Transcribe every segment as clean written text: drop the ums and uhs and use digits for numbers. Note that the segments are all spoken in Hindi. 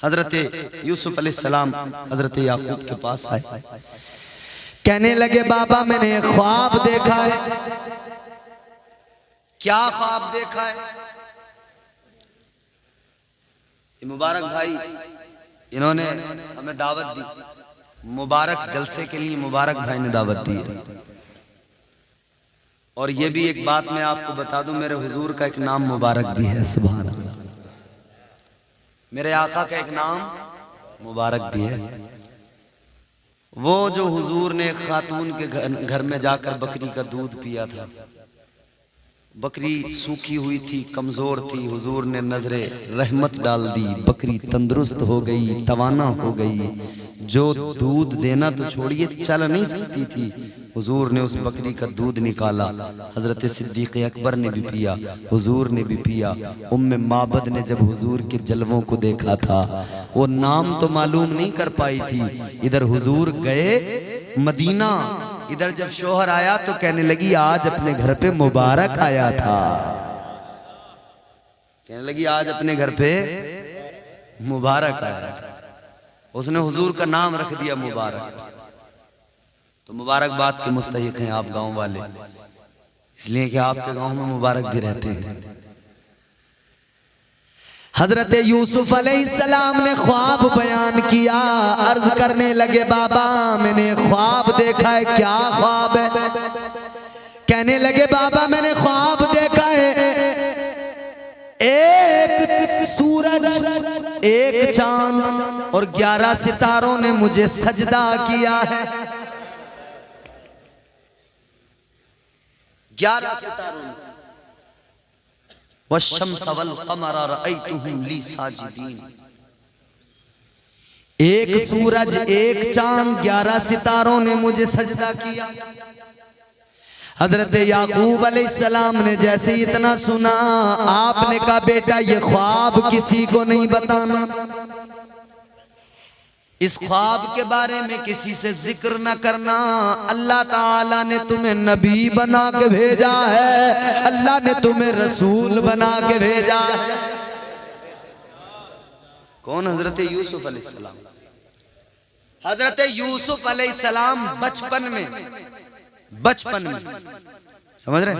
हजरत यूसुफ अलैहिस्सलाम हजरत याकूब के पास आए, कहने लगे बाबा मैंने ख्वाब देखा है। क्या ख्वाब देखा है? मुबारक भाई इन्होंने हमें दावत दी, मुबारक जलसे के लिए मुबारक भाई ने दावत दी है। और ये भी एक बात मैं आपको बता दूं, मेरे हुजूर का एक नाम मुबारक भी है। सुभान अल्लाह, मेरे आका का एक नाम मुबारक भी है। वो जो हुजूर ने खातून के घर में जाकर बकरी का दूध पिया था, बकरी सूखी हुई थी, कमजोर थी, हुजूर ने नजरे रहमत डाल दी, बकरी तंदुरुस्त हो गई, तवाना हो गई। जो दूध देना तो छोड़िए, चल नहीं सकती थी, हुजूर ने उस बकरी का दूध निकाला। हजरत सिद्दीक अकबर ने भी पिया, हुजूर ने भी पिया। उम्मे माबद ने जब हुजूर के जलवों को देखा था, वो नाम तो मालूम नहीं कर पाई थी। इधर हुजूर गए मदीना, इधर जब शोहर आया तो कहने लगी आज अपने घर पे मुबारक आया था। कहने लगी आज अपने घर पे मुबारक आया था। उसने हुजूर का नाम रख दिया मुबारक। तो मुबारकबाद के मुस्तहिक हैं आप गांव वाले, इसलिए कि आपके गांव में मुबारक भी रहते हैं। हजरत यूसुफ अलैहिस्सलाम ने ख्वाब बयान किया, अर्ज करने लगे बाबा मैंने ख्वाब देखा है। क्या ख्वाब है? कहने लगे बाबा मैंने ख्वाब देखा है, एक सूरज, एक चांद और 11 सितारों ने मुझे सजदा किया है। 11 सितारों ने, वश्शम्स वल क़मर रअयतुहुम ली साजिदीन। एक सूरज, एक चांद, 11 सितारों ने मुझे सजदा किया। हजरत याकूब अलैहिस्सलाम ने जैसे इतना सुना, आपने कहा बेटा ये ख्वाब किसी को नहीं बताना, इस ख्वाब के बारे में किसी से जिक्र न करना। अल्लाह ताला ने तुम्हें नबी बना के भेजा है, अल्लाह ने तुम्हें रसूल बना के भेजा है। कौन? हजरत यूसुफ अलैहिस्सलाम। हजरत यूसुफ अलैहिस्सलाम बचपन में समझ रहे,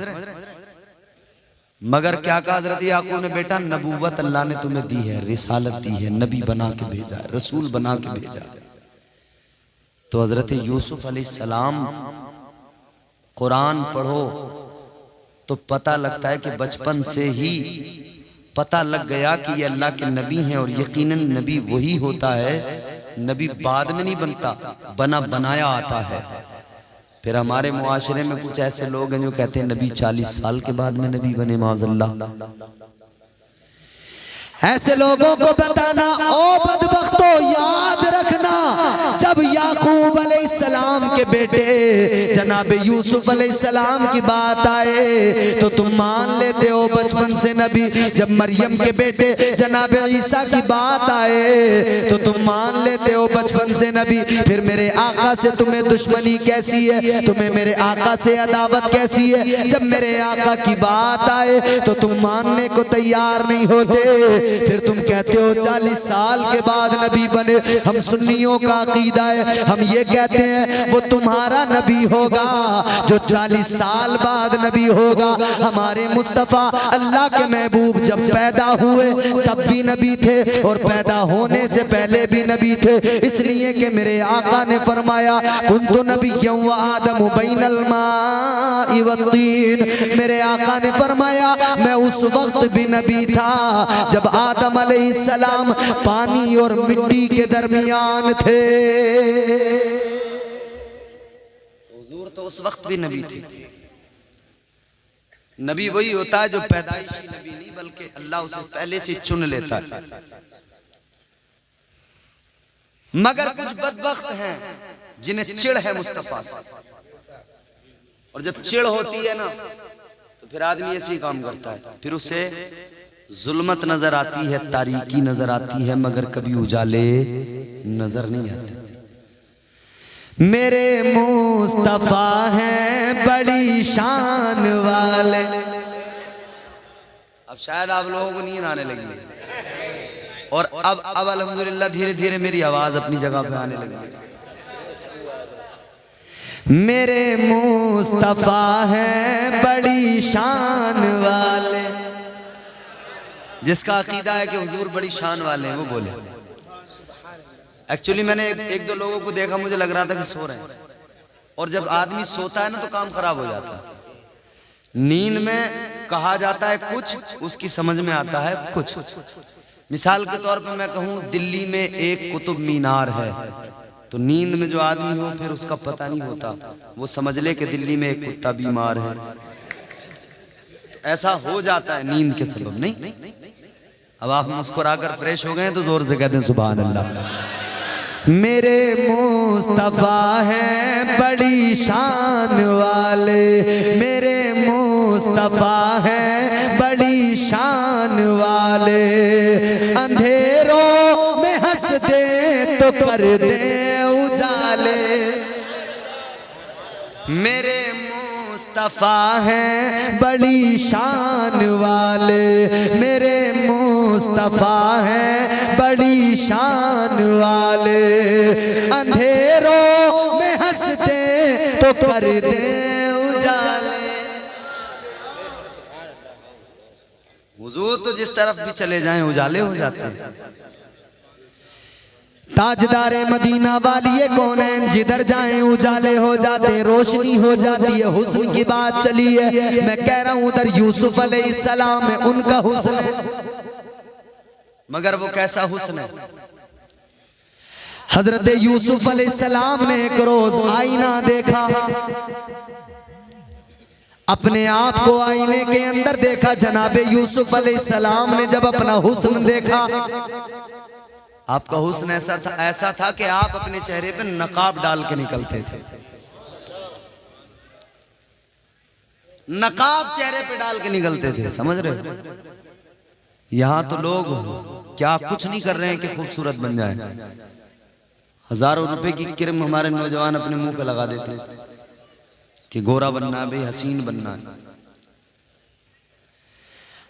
मगर क्या कहा हजरत याकूब ने, बेटा नबूवत अल्लाह ने तुम्हें दी है, रिसालत दी है, नबी बना के भेजा है, रसूल बना के भेजा है। तो हजरत यूसुफ अलैहिस्सलाम कुरान पढ़ो तो पता लगता है कि बचपन से ही पता लग गया कि ये अल्लाह के नबी हैं। और यकीनन नबी वही होता है, नबी बाद में नहीं बनता, बना बनाया आता है। फिर हमारे मुआशरे में कुछ ऐसे लोग हैं जो कहते हैं नबी 40 साल के बाद में नबी बने, माज़अल्लाह। ऐसे लोगों को बताना, ओ बदबख्तो याद रखना, जब याकूब अलैहिस्सलाम के बेटे जनाब यूसुफ अलैहिस्सलाम की बात आए तो तुम मान लेते हो बचपन से नबी। जब मरियम के बेटे जनाब ईसा की बात आए तो तुम मान लेते हो बचपन से नबी। फिर मेरे आका से तुम्हें दुश्मनी कैसी है, तुम्हें मेरे आका से अदावत कैसी है? जब मेरे आका की बात आए तो तुम मानने को तैयार नहीं होते। फिर तुम कहते हो 40 साल के बाद नबी बने। हम सुन्नियों का अकीदा है, हम ये कहते हैं वो तुम्हारा नबी होगा जो 40 साल बाद नबी होगा। हमारे मुस्तफ़ा अल्लाह के महबूब जब पैदा हुए तब भी नबी थे और पैदा होने से पहले भी नबी थे, इसलिए कि मेरे आका ने फरमाया कुन्तु नबिय्यन व आदम बैनल माइ वत्तीन। मेरे आका ने फरमाया मैं उस वक्त भी नबी था जब आदम अलैहिस्सलाम पानी और मिट्टी के दरमियान थे। हुजूर तो उस वक्त भी नबी थे। नबी वही होता है जो पैदाइशी नबी नहीं बल्कि अल्लाह उसे पहले से चुन लेता है। मगर कुछ बदबख्त हैं जिन्हें चिढ़ है मुस्तफा से, और जब चिढ़ होती है ना तो फिर आदमी ऐसे ही काम करता है, फिर उसे जुल्मत नजर आती है, तारीकी नजर आती है, मगर कभी उजाले नजर नहीं आते। मेरे मुस्तफा हैं बड़ी शान वाले। अब शायद आप लोगों को नींद आने लगी है, और अब अल्हम्दुलिल्लाह धीरे धीरे मेरी आवाज अपनी जगह पे आने लगी। मेरे मुस्तफा हैं बड़ी शान वाले, जिसका अकीदा है कि हुजूर बड़ी शान वाले हैं वो बोले। एक्चुअली मैंने एक दो लोगों को देखा, मुझे लग रहा था कि सो रहे हैं, और जब आदमी सोता है ना तो काम खराब हो जाता है। नींद में कहा जाता है कुछ, उसकी समझ में आता है कुछ। मिसाल के तौर पर मैं कहूँ दिल्ली में एक कुतुब मीनार है, तो नींद में जो आदमी हो फिर उसका पता नहीं होता, वो समझ ले कि दिल्ली में एक कुत्ता बीमार है। ऐसा हो जाता है नींद के सबब। नहीं, अब आप मुस्कुराकर फ्रेश हो गए तो जोर से कहते हैं सुभान अल्लाह। मेरे मुस्तफा हैं बड़ी शान वाले, मेरे मुस्तफा हैं बड़ी शान वाले, अंधेरों में हंस दे तो कर दे उजाले। मेरे मुस्तफा हैं बड़ी शान वाले, मेरे मुस्तफा हैं बड़ी शान वाले, अंधेरों में हंस दे तो कर दे उजाले। हुजूर तो जिस तरफ भी चले जाएं उजाले हो जाते हैं। ताजदारे मदीना वाली कौन है, जिधर जाएं उजाले हो जाते, रोशनी हो जाती है। हुस्न की बात चली है, मैं कह रहा हूं उधर यूसुफ अलैहिस्सलाम है, उनका हुस्न है, मगर वो कैसा हुस्न है। हजरत यूसुफ अलैहिस्सलाम ने एक रोज आईना देखा, अपने आप को आईने के अंदर देखा। जनाबे यूसुफ अलैहिस्सलाम ने जब अपना हुस्न देखा, आपका हुस्न ऐसा था कि आप अपने चेहरे पे नकाब डाल के निकलते थे। नकाब चेहरे पे डाल के निकलते थे, समझ रहे? यहां तो लोग क्या कुछ नहीं कर रहे हैं कि खूबसूरत बन जाए। हजारों रुपए की क्रीम हमारे नौजवान अपने मुंह पे लगा देते हैं कि गोरा बनना है भाई, हसीन बनना है।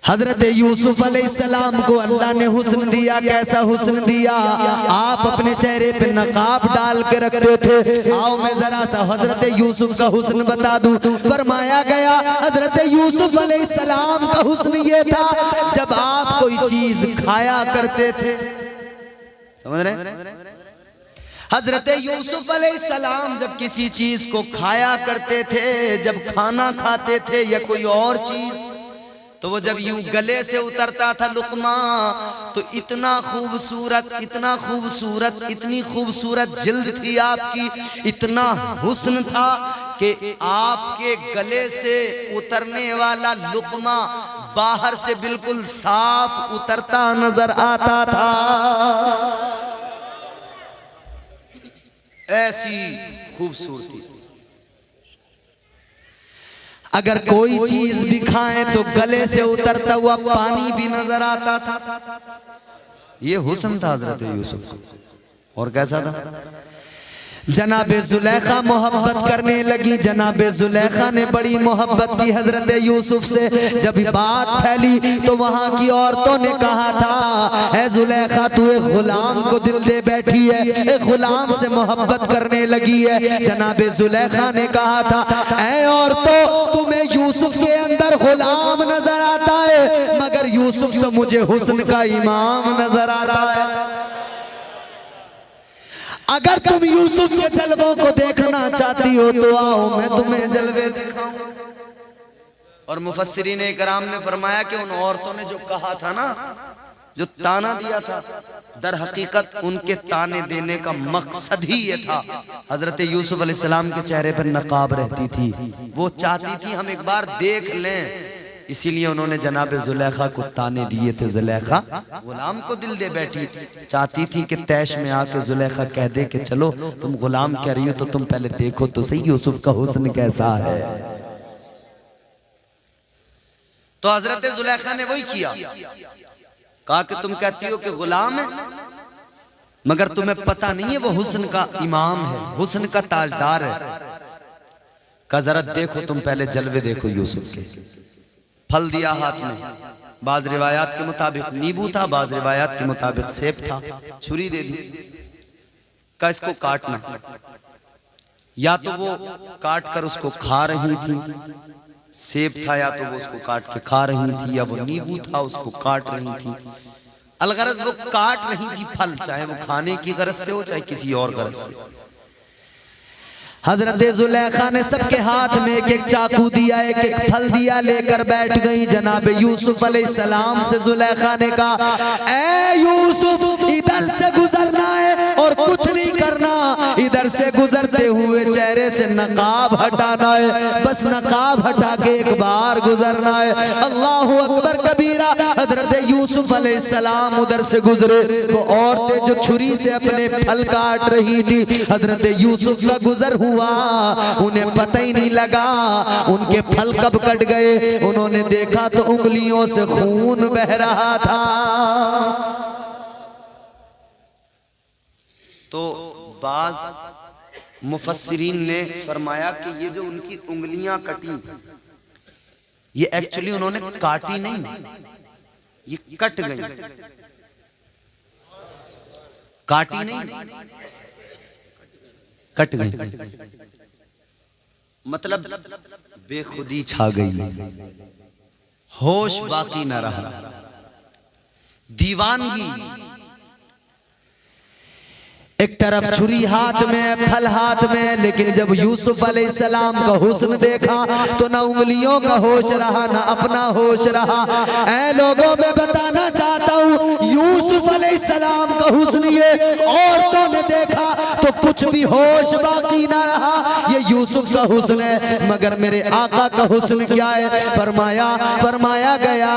हजरत यूसुफ अलैहिस्सलाम को अल्लाह ने हुस्न दिया। कैसा हुस्न दिया? आप अपने चेहरे पे नकाब डाल के रखते थे। आओ मैं जरा सा हजरत यूसुफ का हुस्न बता दूं। फरमाया गया हजरत यूसुफ अलैहिस्सलाम का हुस्न ये था, जब आप कोई चीज खाया करते थे, समझ रहे? हजरत यूसुफ अलैहिस्सलाम जब किसी चीज को खाया करते थे, जब खाना खाते थे या कोई और चीज, तो वो जब यूं गले से उतरता था लुकमा, तो इतना खूबसूरत, इतना खूबसूरत, इतनी खूबसूरत जिल्द थी आपकी, इतना हुस्न था कि आपके गले से उतरने वाला लुकमा बाहर से बिल्कुल साफ उतरता नजर आता था। ऐसी खूबसूरती। अगर कोई चीज भी खाएं तो गले से उतरता हुआ पानी भी नजर आता था। ये हुस्न था हजरत यूसुफ को। और कैसा था? जनाबे जुलेखा मोहब्बत करने लगी। जनाबे जुलेखा ने बड़ी मोहब्बत की हजरत यूसुफ से। जब बात फैली तो वहां की औरतों ने कहा था, ऐ जुलेखा तू एक गुलाम को दिल दे बैठी है, एक गुलाम से मोहब्बत करने लगी है। जनाबे जुलेखा ने कहा था, ऐ औरतों तुम्हें यूसुफ के अंदर गुलाम नजर आता है, मगर यूसुफ तो मुझे हुस्न का इमाम नजर आता है। अगर तुम यूसुफ के जलवों को देखना चाहती हो तो आओ मैं तुम्हें जलवे दिखाऊं। और मुफस्सिरीन इकराम ने फरमाया कि उन औरतों ने जो कहा था ना, जो ताना दिया था, दर हकीकत उनके ताने देने का मकसद ही ये था। हजरत यूसुफ अलैहिस्सलाम के चेहरे पर नकाब रहती थी, वो चाहती थी हम एक बार देख लें, इसीलिए उन्होंने जनाबे जुलेखा को ताने दिए थे। जुलेखा गुलाम को दिल दे बैठी, चाहती थी कि तैश में आके जुलेखा कह दे कि चलो तुम गुलाम कह रही हो तो तुम पहले देखो तो सही यूसुफ का हुस्न कैसा है। तो हजरत जुलेखा ने वही किया, कहा कि तुम कहती हो कि गुलाम है, मगर तुम्हें पता नहीं है वो हुस्न का इमाम है, हुस्न का ताजदार है। का जरा देखो तुम पहले जलवे देखो यूसुफ के। फल दिया हाथ में, बाज रिवायात के मुताबिक नींबू था, बाज रिवायात के मुताबिक सेब था। छुरी दे दी, का इसको काटना। या तो वो काट कर उसको खा रही थी, सेब था, या तो वो उसको काट के खा रही थी, या वो नींबू था उसको काट रही थी। अलगरज वो काट रही थी फल, चाहे वो खाने की गरज से हो चाहे किसी और गरज से। हजरत जुलेखा ने सबके हाथ में एक एक चाकू दिया, एक एक फल दिया, लेकर बैठ गई। जनाब यूसुफ अलैहिस्सलाम से जुलेखा ने कहा, ए यूसुफ, इधर से गुजरना है और कुछ नहीं करना। इधर से गुजरते हुए चेहरे से नकाब हटाना है, बस नकाब हटा के एक बार गुजरना है। अल्लाहु अकबर कबीरा। हजरत यूसुफ अलैहिस्सलाम उधर से गुजरे, वो औरतें जो छुरी से अपने फल काट रही थी, हजरत यूसुफ का गुजर हुआ, उन्हें पता ही नहीं लगा उनके फल कब कट गए। उन्होंने देखा तो उंगलियों से खून बह रहा था। तो बाज मुफस्सिरीन ने फरमाया कि ये जो उनकी उंगलियां कटी, ये एक्चुअली उन्होंने काटी नहीं, ये कट गई, काटी नहीं, कट गई। मतलब बेखुदी छा गई, होश बाकी न रहा, दीवानगी। एक तरफ छुरी हाथ में, फल हाथ में, लेकिन जब यूसुफ अलैहिस्सलाम का हुस्न देखा तो ना उंगलियों का होश रहा, ना अपना होश रहा। ऐ लोगों, मैं बताना चाहता हूँ, यूसुफ अलैहिस्सलाम का हुस्न ये औरतों ने देखा तो कुछ भी होश बाकी ना रहा। ये यूसुफ का हुस्न है, मगर मेरे आका का हुस्न क्या है? फरमाया गया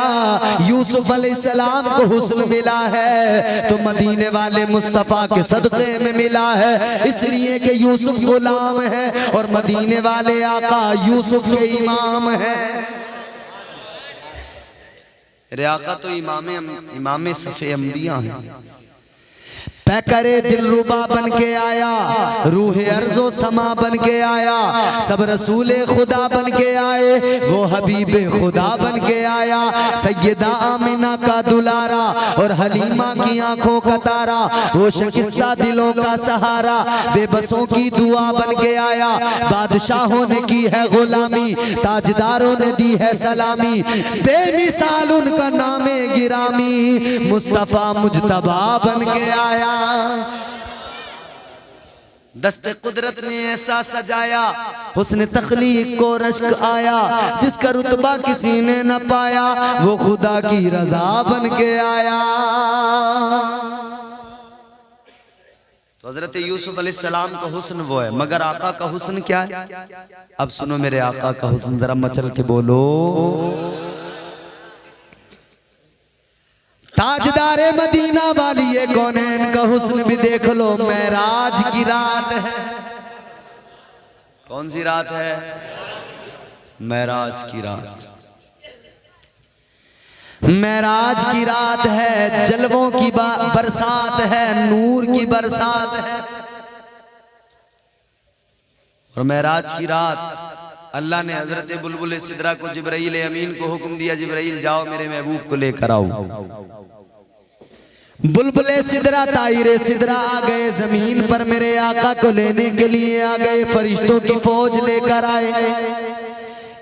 यूसुफ अलैहिस्सलाम को हुस्न मिला है तो मदीने वाले मुस्तफा के सदक़े में मिला है, इसलिए कि यूसुफ गुलाम है और मदीने वाले आका यूसुफ के इमाम है। रे आका तो इमाम सफ़े अंबिया हैं। पैकरे दिलरुबा बन के आया, रूह अर्ज़ो समा बन के आया, सब रसूल खुदा बन के आए, वो हबीब खुदा बन के आया। सैयदा आमिना का दुलारा और हलीमा की आंखों का तारा, वो शिकस्ता दिलों का सहारा, बेबसों की दुआ बन के आया। बादशाहों ने की है गुलामी, ताजदारों ने दी है सलामी, बेमिसाल उनका नामे गिरामी, मुस्तफा मुजतबा बन के आया। दस्ते कुदरत ने ऐसा सजाया, हुस्न तख्लीक को रश्क आया, जिसका रुतबा किसी ने न पाया, वो खुदा की रजा बन के आया। तो हजरत यूसुफ अलैहिस्सलाम का हुस्न वो है, मगर आका का हुस्न क्या है? अब सुनो मेरे आका का हुस्न, जरा मचल के बोलो। ताजदारे मदीना वाली ये कौनैन का हुस्न भी देख लो। मेराज की रात है। कौन सी रात है? मेराज की रात। मेराज की रात है, जलवों की बरसात है, नूर की बरसात है। और मेराज की रात अल्लाह ने हजरत बुलबुल सिदरा को, जिब्राइल अमीन को हुक्म दिया, जिब्राइल जाओ मेरे महबूब को लेकर आओ। बुलबुले सिदरा, ताइरे सिदरा आ गए जमीन पर, मेरे आका को लेने के लिए आ गए। फरिश्तों की फौज लेकर आए।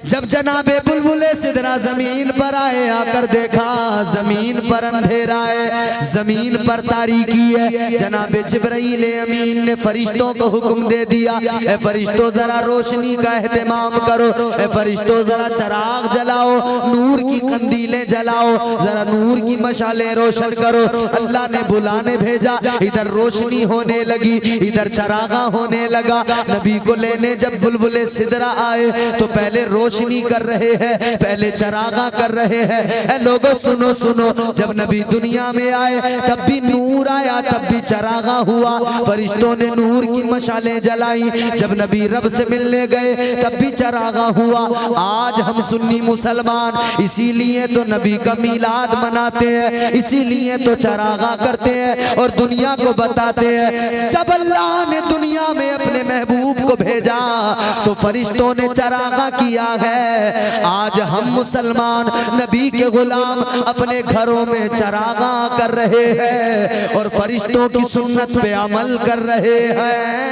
जब जनाबे बुलबुले सिदरा जमीन पर आए, आकर देखा जमीन पर अंधेरा है, जमीन पर तारीकी है। जनाबे जिब्राइल अमीन ने फरिश्तों को हुक्म दे दिया, ए फरिश्तों जरा रोशनी का एहतमाम करो, ए फरिश्तों जरा चराग जलाओ, नूर की कंदीलें जलाओ, जरा नूर की मशालें रोशन करो। अल्लाह ने बुलाने भेजा, इधर रोशनी होने लगी, इधर चरागा होने लगा। नबी को लेने जब बुलबुले सिदरा आए तो पहले रोशनी कर रहे हैं, पहले चरागा कर रहे हैं। ए लोगों सुनो सुनो, जब नबी दुनिया में आए तब भी नूर आया, तब भी चरागा हुआ, फरिश्तों ने नूर की मशालें जलाई। जब नबी रब से मिलने गए तब भी चरागा हुआ। आज हम सुन्नी मुसलमान इसीलिए तो नबी का मीलाद मनाते हैं, इसीलिए तो चरागा करते हैं और दुनिया को बताते हैं। जब अल्लाह ने दुनिया में अपने महबूब को भेजा तो फरिश्तों ने चरागा किया है, है। आज हम मुसलमान नबी के गुलाम अपने घरों में चरागा कर रहे हैं और फरिश्तों की सुन्नत पे अमल कर रहे हैं।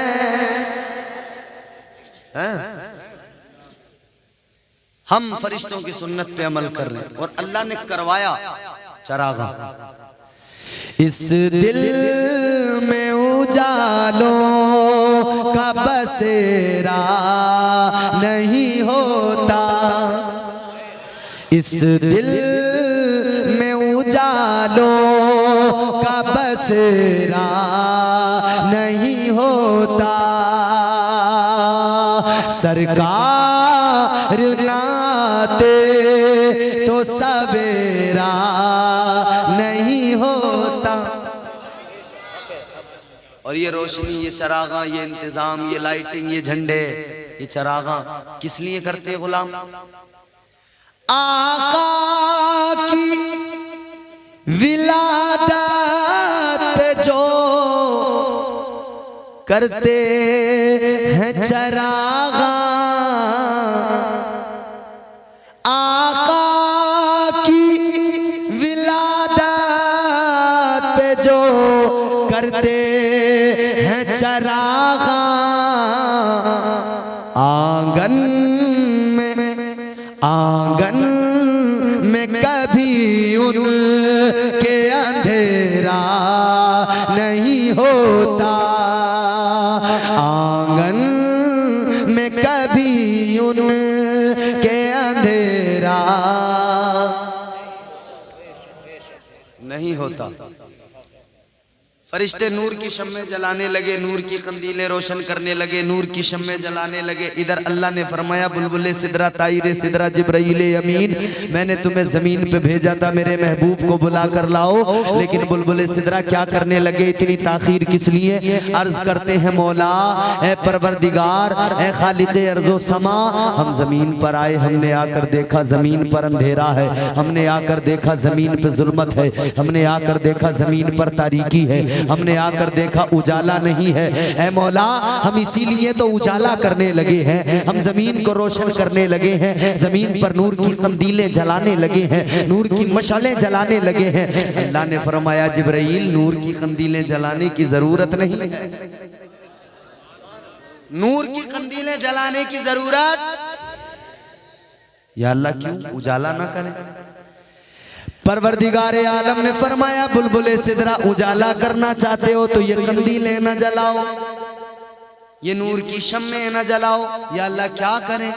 हम फरिश्तों की सुन्नत पे अमल कर रहे हैं और अल्लाह ने करवाया चरागा। इस दिल में उजालों का बसेरा नहीं होता, इस दिल में उजालों का बसेरा नहीं होता। सरकार नाते तो सवेरा नहीं होता। और ये रोशनी, ये चरागा, ये इंतजाम, ये लाइटिंग, ये झंडे, ये चरागा किस लिए करते हैं गुलाम? आका की विलादत पे जो करते हैं चरागा, आका की विलादत पे जो करते हैं चरागा, आंगन में कभी उनके अंधेरा नहीं होता, आंगन में कभी उनके अंधेरा नहीं होता। फरिश्ते नूर की शम्में जलाने लगे, नूर की कंदीलें रोशन करने लगे, नूर की शम्में जलाने लगे। इधर अल्लाह ने फरमाया बुलबुले सिदरा ताइरे सिदरा जिब्राइले अमीन, मैंने तुम्हें जमीन पे भेजा था मेरे महबूब को बुला कर लाओ, लेकिन बुलबुले सिदरा क्या करने लगे? इतनी ताखीर किस लिए? अर्ज करते हैं मौला ए परवरदिगार ए खालिक़े अर्ज़ो समा, हम जमीन पर आए, हमने आकर देखा जमीन पर अंधेरा है, हमने आकर देखा जमीन पर जुल्मत है, हमने आकर देखा जमीन पर तारीकी है, हमने आकर देखा उजाला नहीं है। ऐ मौला हम इसीलिए तो उजाला करने लगे हैं, हम जमीन को रोशन करने लगे हैं, जमीन पर नूर की कंदीलें जलाने लगे हैं, नूर की मशालें जलाने लगे हैं। अल्लाह ने फरमाया जिब्राइल नूर की कंदीलें जलाने की जरूरत नहीं है, नूर की कंदीलें जलाने की जरूरत, या अल्लाह क्यों उजाला ना करे? परवरदिगार आलम ने फरमाया बुलबुले सिदरा उजाला करना चाहते हो तो ये कंदीलें न जलाओ, ये नूर की शम्में न जलाओ। या अल्लाह क्या करें?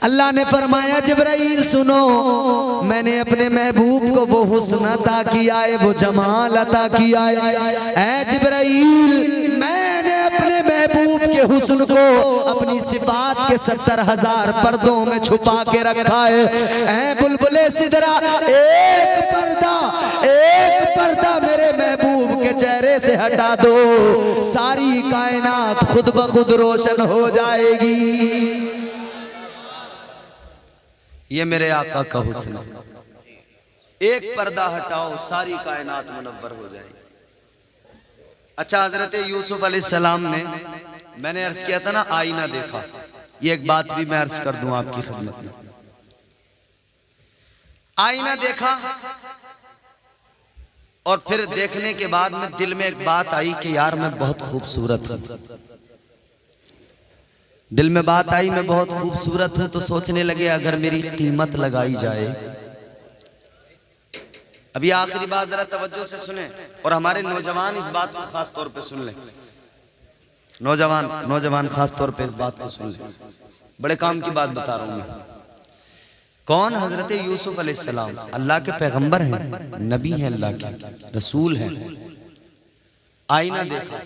अल्लाह ने फरमाया जिब्राइल सुनो, मैंने अपने महबूब को वो हुस्न अता किया है, वो जमाल अता किया है। ऐ जिब्राइल मैंने अपने महबूब के हुस्न को अपनी सिफात के 70,000 पर्दों में छुपा के रखा है। ऐ बुलबुले सिदरा एक पर्दा मेरे महबूब के चेहरे से हटा दो, सारी कायनात खुद ब खुद रोशन हो जाएगी। ये मेरे आका का हुस्न, एक पर्दा हटाओ सारी कायनात मुनव्वर हो जाएगी। अच्छा हजरत यूसुफ अलैहिस्सलाम ने, मैंने अर्ज किया था ना आईना देखा, ये एक बात भी मैं अर्ज कर दूं आपकी खिदमत में। आईना देखा और फिर देखने के बाद में दिल में एक बात आई कि यार मैं बहुत खूबसूरत हूं, दिल में बात आई मैं बहुत खूबसूरत हूं, तो सोचने लगे अगर मेरी कीमत लगाई जाए। अभी आखिरी बात जरा तवज्जो से सुने और हमारे नौजवान इस बात को खास तौर पे सुन लें, नौजवान खास तौर पे इस बात को सुन लें, बड़े काम की बात बता रहा हूं मैं। कौन? हजरत यूसुफ अलैहिस्सलाम अल्लाह के पैगंबर हैं, नबी हैं, अल्लाह के रसूल हैं। आईना देखा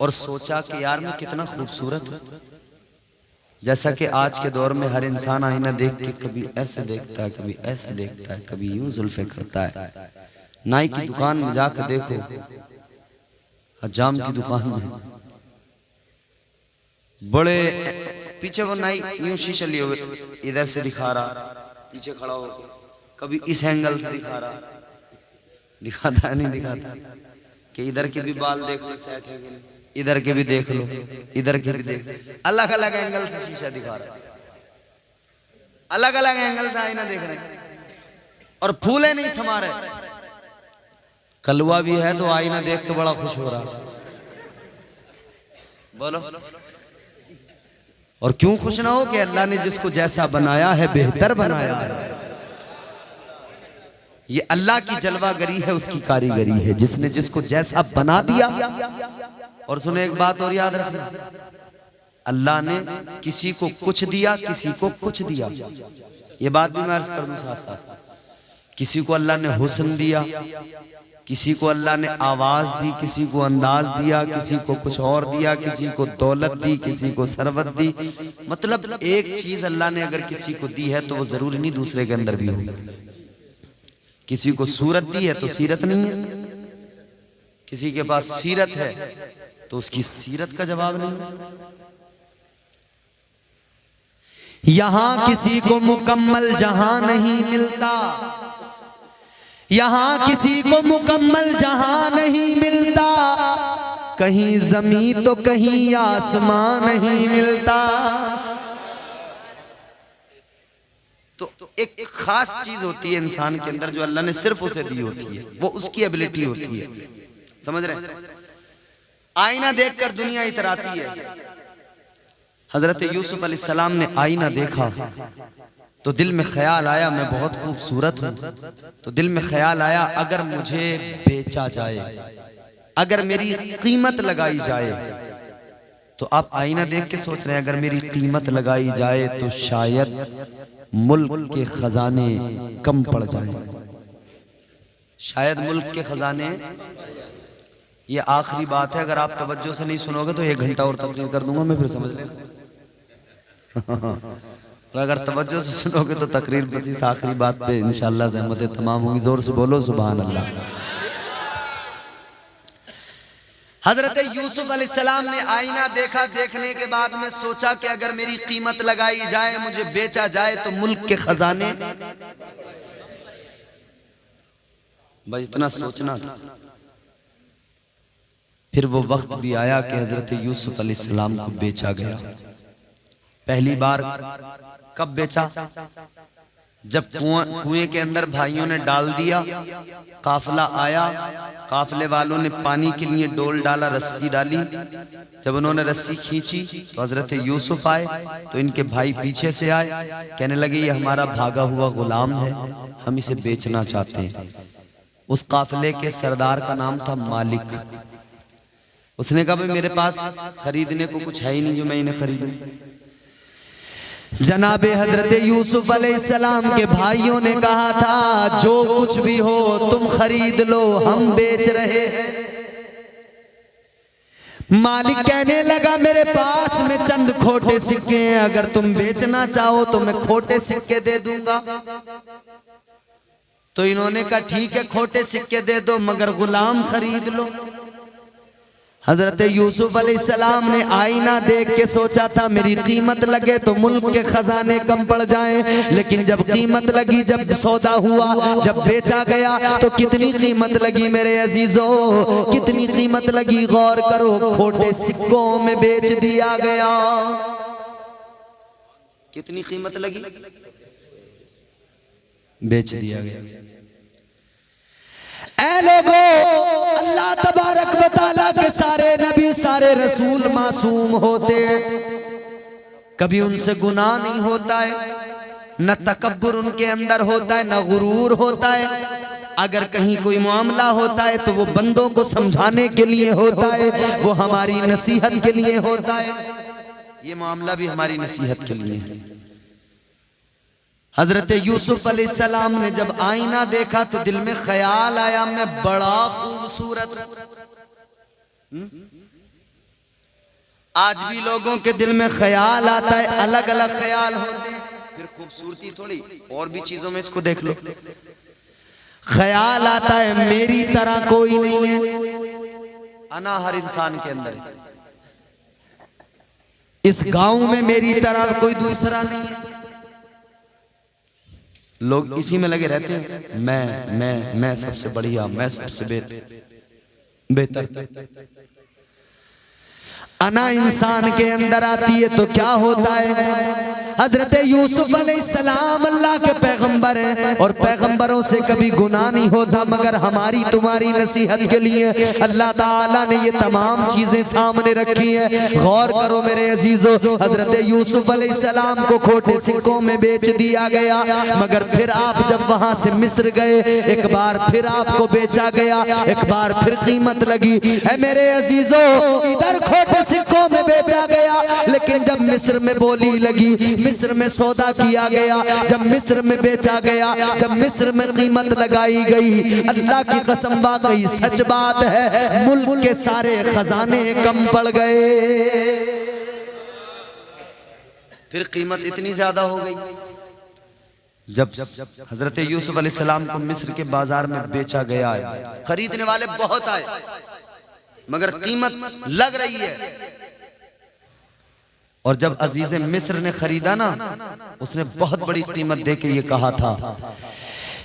और सोचा कि यार मैं कितना खूबसूरत हूं। जैसा कि आज के दौर में हर इंसान आईना देख के कभी ऐसे देखता है, कभी ऐसे देखता है, कभी यूं जुल्फे करता है। नाई की दुकान में जाकर देखो, हजाम की दुकान में बड़े पीछे वो नाई यूं शीशे लिए हुए इधर से दिखा रहा, पीछे खड़ा हो, कभी इस एंगल से दिखा रहा, दिखाता है नहीं दिखाता कि इधर के भी बाल देखो सेट है कि नहीं, इधर के भी देख लो, इधर के भी देख, अलग अलग एंगल से शीशा दिखा रहा है, अलग अलग एंगल से आईना देख रहे हैं और फूले नहीं समा रहे। कलवा भी है तो आईना देख के बड़ा खुश हो रहा है, बोलो। और क्यों खुश ना हो कि अल्लाह ने जिसको जैसा बनाया है बेहतर बनाया है। ये अल्लाह की जलवागरी है, उसकी कारीगरी है, जिसने जिसको जैसा बना दिया। और सुनो एक बात और याद रखना, अल्लाह ने किसी को कुछ दिया, किसी को कुछ दिया। ये बात भी मैं अर्ज कर दूं साथ साथ। किसी को अल्लाह ने हुस्न दिया, किसी को अल्लाह ने आवाज दी, किसी को अंदाज दिया, किसी को कुछ और दिया, किसी को दौलत दी, किसी को सरवत दी। मतलब एक चीज अल्लाह ने अगर किसी को दी है तो वो जरूरी नहीं दूसरे के अंदर भी हो। किसी को सूरत दी है तो सीरत नहीं है, किसी के पास सीरत है तो उसकी सीरत का जवाब नहीं है। यहां किसी को मुकम्मल जहां नहीं मिलता, यहां किसी को मुकम्मल जहां नहीं मिलता, कहीं जमीन तो कहीं आसमां नहीं मिलता। तो एक खास चीज होती है इंसान के अंदर जो अल्लाह ने सिर्फ उसे दी होती है, वो उसकी एबिलिटी होती है। समझ रहे हैं? आईना देखकर दुनिया इतराती है। हजरत यूसुफ अलैहिस्सलाम ने आईना देखा तो दिल में ख्याल आया मैं बहुत खूबसूरत हूं। तो दिल में ख्याल आया अगर मुझे बेचा जाए, अगर मेरी कीमत लगाई जाए, तो आप आईना देख के सोच रहे हैं अगर मेरी कीमत लगाई जाए तो शायद मुल्क के खजाने कम पड़ जाए, शायद मुल्क के खजाने। ये आखिरी बात है, अगर आप तवज्जो से नहीं सुनोगे तो 1 घंटा और तकरीर कर दूंगा मैं, फिर समझ लेना। और अगर तवज्जो से सुनोगे तो तकरीर बस इस आखिरी बात पे इंशाअल्लाह ज़हमतें तमाम होंगी। जोर से बोलो सुभान अल्लाह। हजरत यूसुफ अलैहिस्सलाम ने आईना देखा, देखने के बाद में सोचा कि अगर मेरी कीमत लगाई जाए, मुझे बेचा जाए तो मुल्क के खजाने। भाई इतना सोचना था। फिर वो वक्त भी आया कि हजरत यूसुफ अलैहिस्सलाम को बेचा गया। पहली बार कब बेचा? जब कुएं के अंदर भाइयों ने डाल दिया, काफिला आया, काफिले वालों ने पानी के लिए डोल डाला, रस्सी डाली। जब उन्होंने रस्सी खींची तो हजरत यूसुफ आए, तो इनके भाई पीछे से आए, कहने लगे ये हमारा भागा हुआ गुलाम है, हम इसे बेचना चाहते हैं। उस काफिले के सरदार का नाम था मालिक। उसने कहा भाई मेरे पास खरीदने को कुछ है ही नहीं जो मैं इन्हें खरीदूं। जनाबे हजरत यूसुफ अलैहिस्सलाम के भाइयों ने कहा था जो कुछ भी हो तुम खरीद लो, हम बेच रहे हैं। मालिक कहने लगा मेरे पास में चंद खोटे सिक्के हैं, अगर तुम बेचना चाहो तो मैं खोटे सिक्के दे दूंगा। तो इन्होंने कहा ठीक है खोटे सिक्के दे दो मगर गुलाम खरीद लो। हजरत यूसुफ अलैहिस्सलाम ने आईना देख के सोचा था मेरी कीमत लगे तो मुल्क के खजाने कम पड़ जाएं, लेकिन जब कीमत लगी, जब सौदा हुआ, जब बेचा गया तो कितनी कीमत लगी मेरे अजीजों, कितनी कीमत लगी गौर करो, खोटे सिक्कों में बेच दिया गया। कितनी कीमत लगी? बेच दिया गया। ऐ लोगों, अल्लाह तबारक व तआला के सारे नबी सारे रसूल मासूम होते हैं, कभी उनसे गुनाह नहीं होता है, न तकब्बुर उनके अंदर होता है, न गुरूर होता है। अगर कहीं कोई मामला होता है तो वो बंदों को समझाने के लिए होता है, वो हमारी नसीहत के लिए होता है। ये मामला भी हमारी नसीहत के लिए है। हजरत यूसुफ अलैहिस्सलाम ने जब आईना देखा तो दिल में ख्याल आया मैं बड़ा खूबसूरत। आज भी लोगों के दिल में ख्याल आता है, अलग अलग ख्याल होते हैं। फिर खूबसूरती थोड़ी और भी चीजों में इसको देख लो। ख्याल आता है मेरी तरह कोई नहीं है, अना हर इंसान के अंदर है। इस गांव में मेरी तरह कोई दूसरा नहीं है। लोग इसी में लगे रहते हैं, मैं सबसे बढ़िया, मैं सबसे बेहतर। अना इंसान के अंदर आती है तो क्या होता है? हजरत यूसुफ अलैहिस्सलाम अल्लाह के पैगंबर हैं और पैगंबरों से कभी गुनाह नहीं होता, मगर हमारी तुम्हारी नसीहत के लिए अल्लाह ताला ने ये तमाम चीजें सामने रखी हैं। गौर करो मेरे अजीजों, हजरत यूसुफ अलैहिस्सलाम को खोटे सिक्कों में बेच दिया गया, मगर फिर आप जब वहां से मिस्र गए, एक बार फिर आपको बेचा गया, एक बार फिर कीमत लगी। है मेरे अजीजों, इधर खोटे सिक्कों में बेचा गया, लेकिन जब मिस्र में बोली लगी, मिस्र में सौदा किया गया, जब मिस्र में बेचा गया, जब मिस्र में कीमत लगाई गई, अल्लाह की कसम वाकई सच बात है, मुल्क के सारे खजाने कम पड़ गए। फिर कीमत इतनी ज्यादा हो गई, जब हजरत यूसुफ अलैहिस्सलाम को मिस्र के बाजार में बेचा गया है, खरीदने वाले बहुत आए, मगर कीमत लग रही है। और जब अजीज मिस्र ने खरीदा ना, उसने बहुत बड़ी कीमत दे के ये कहा था,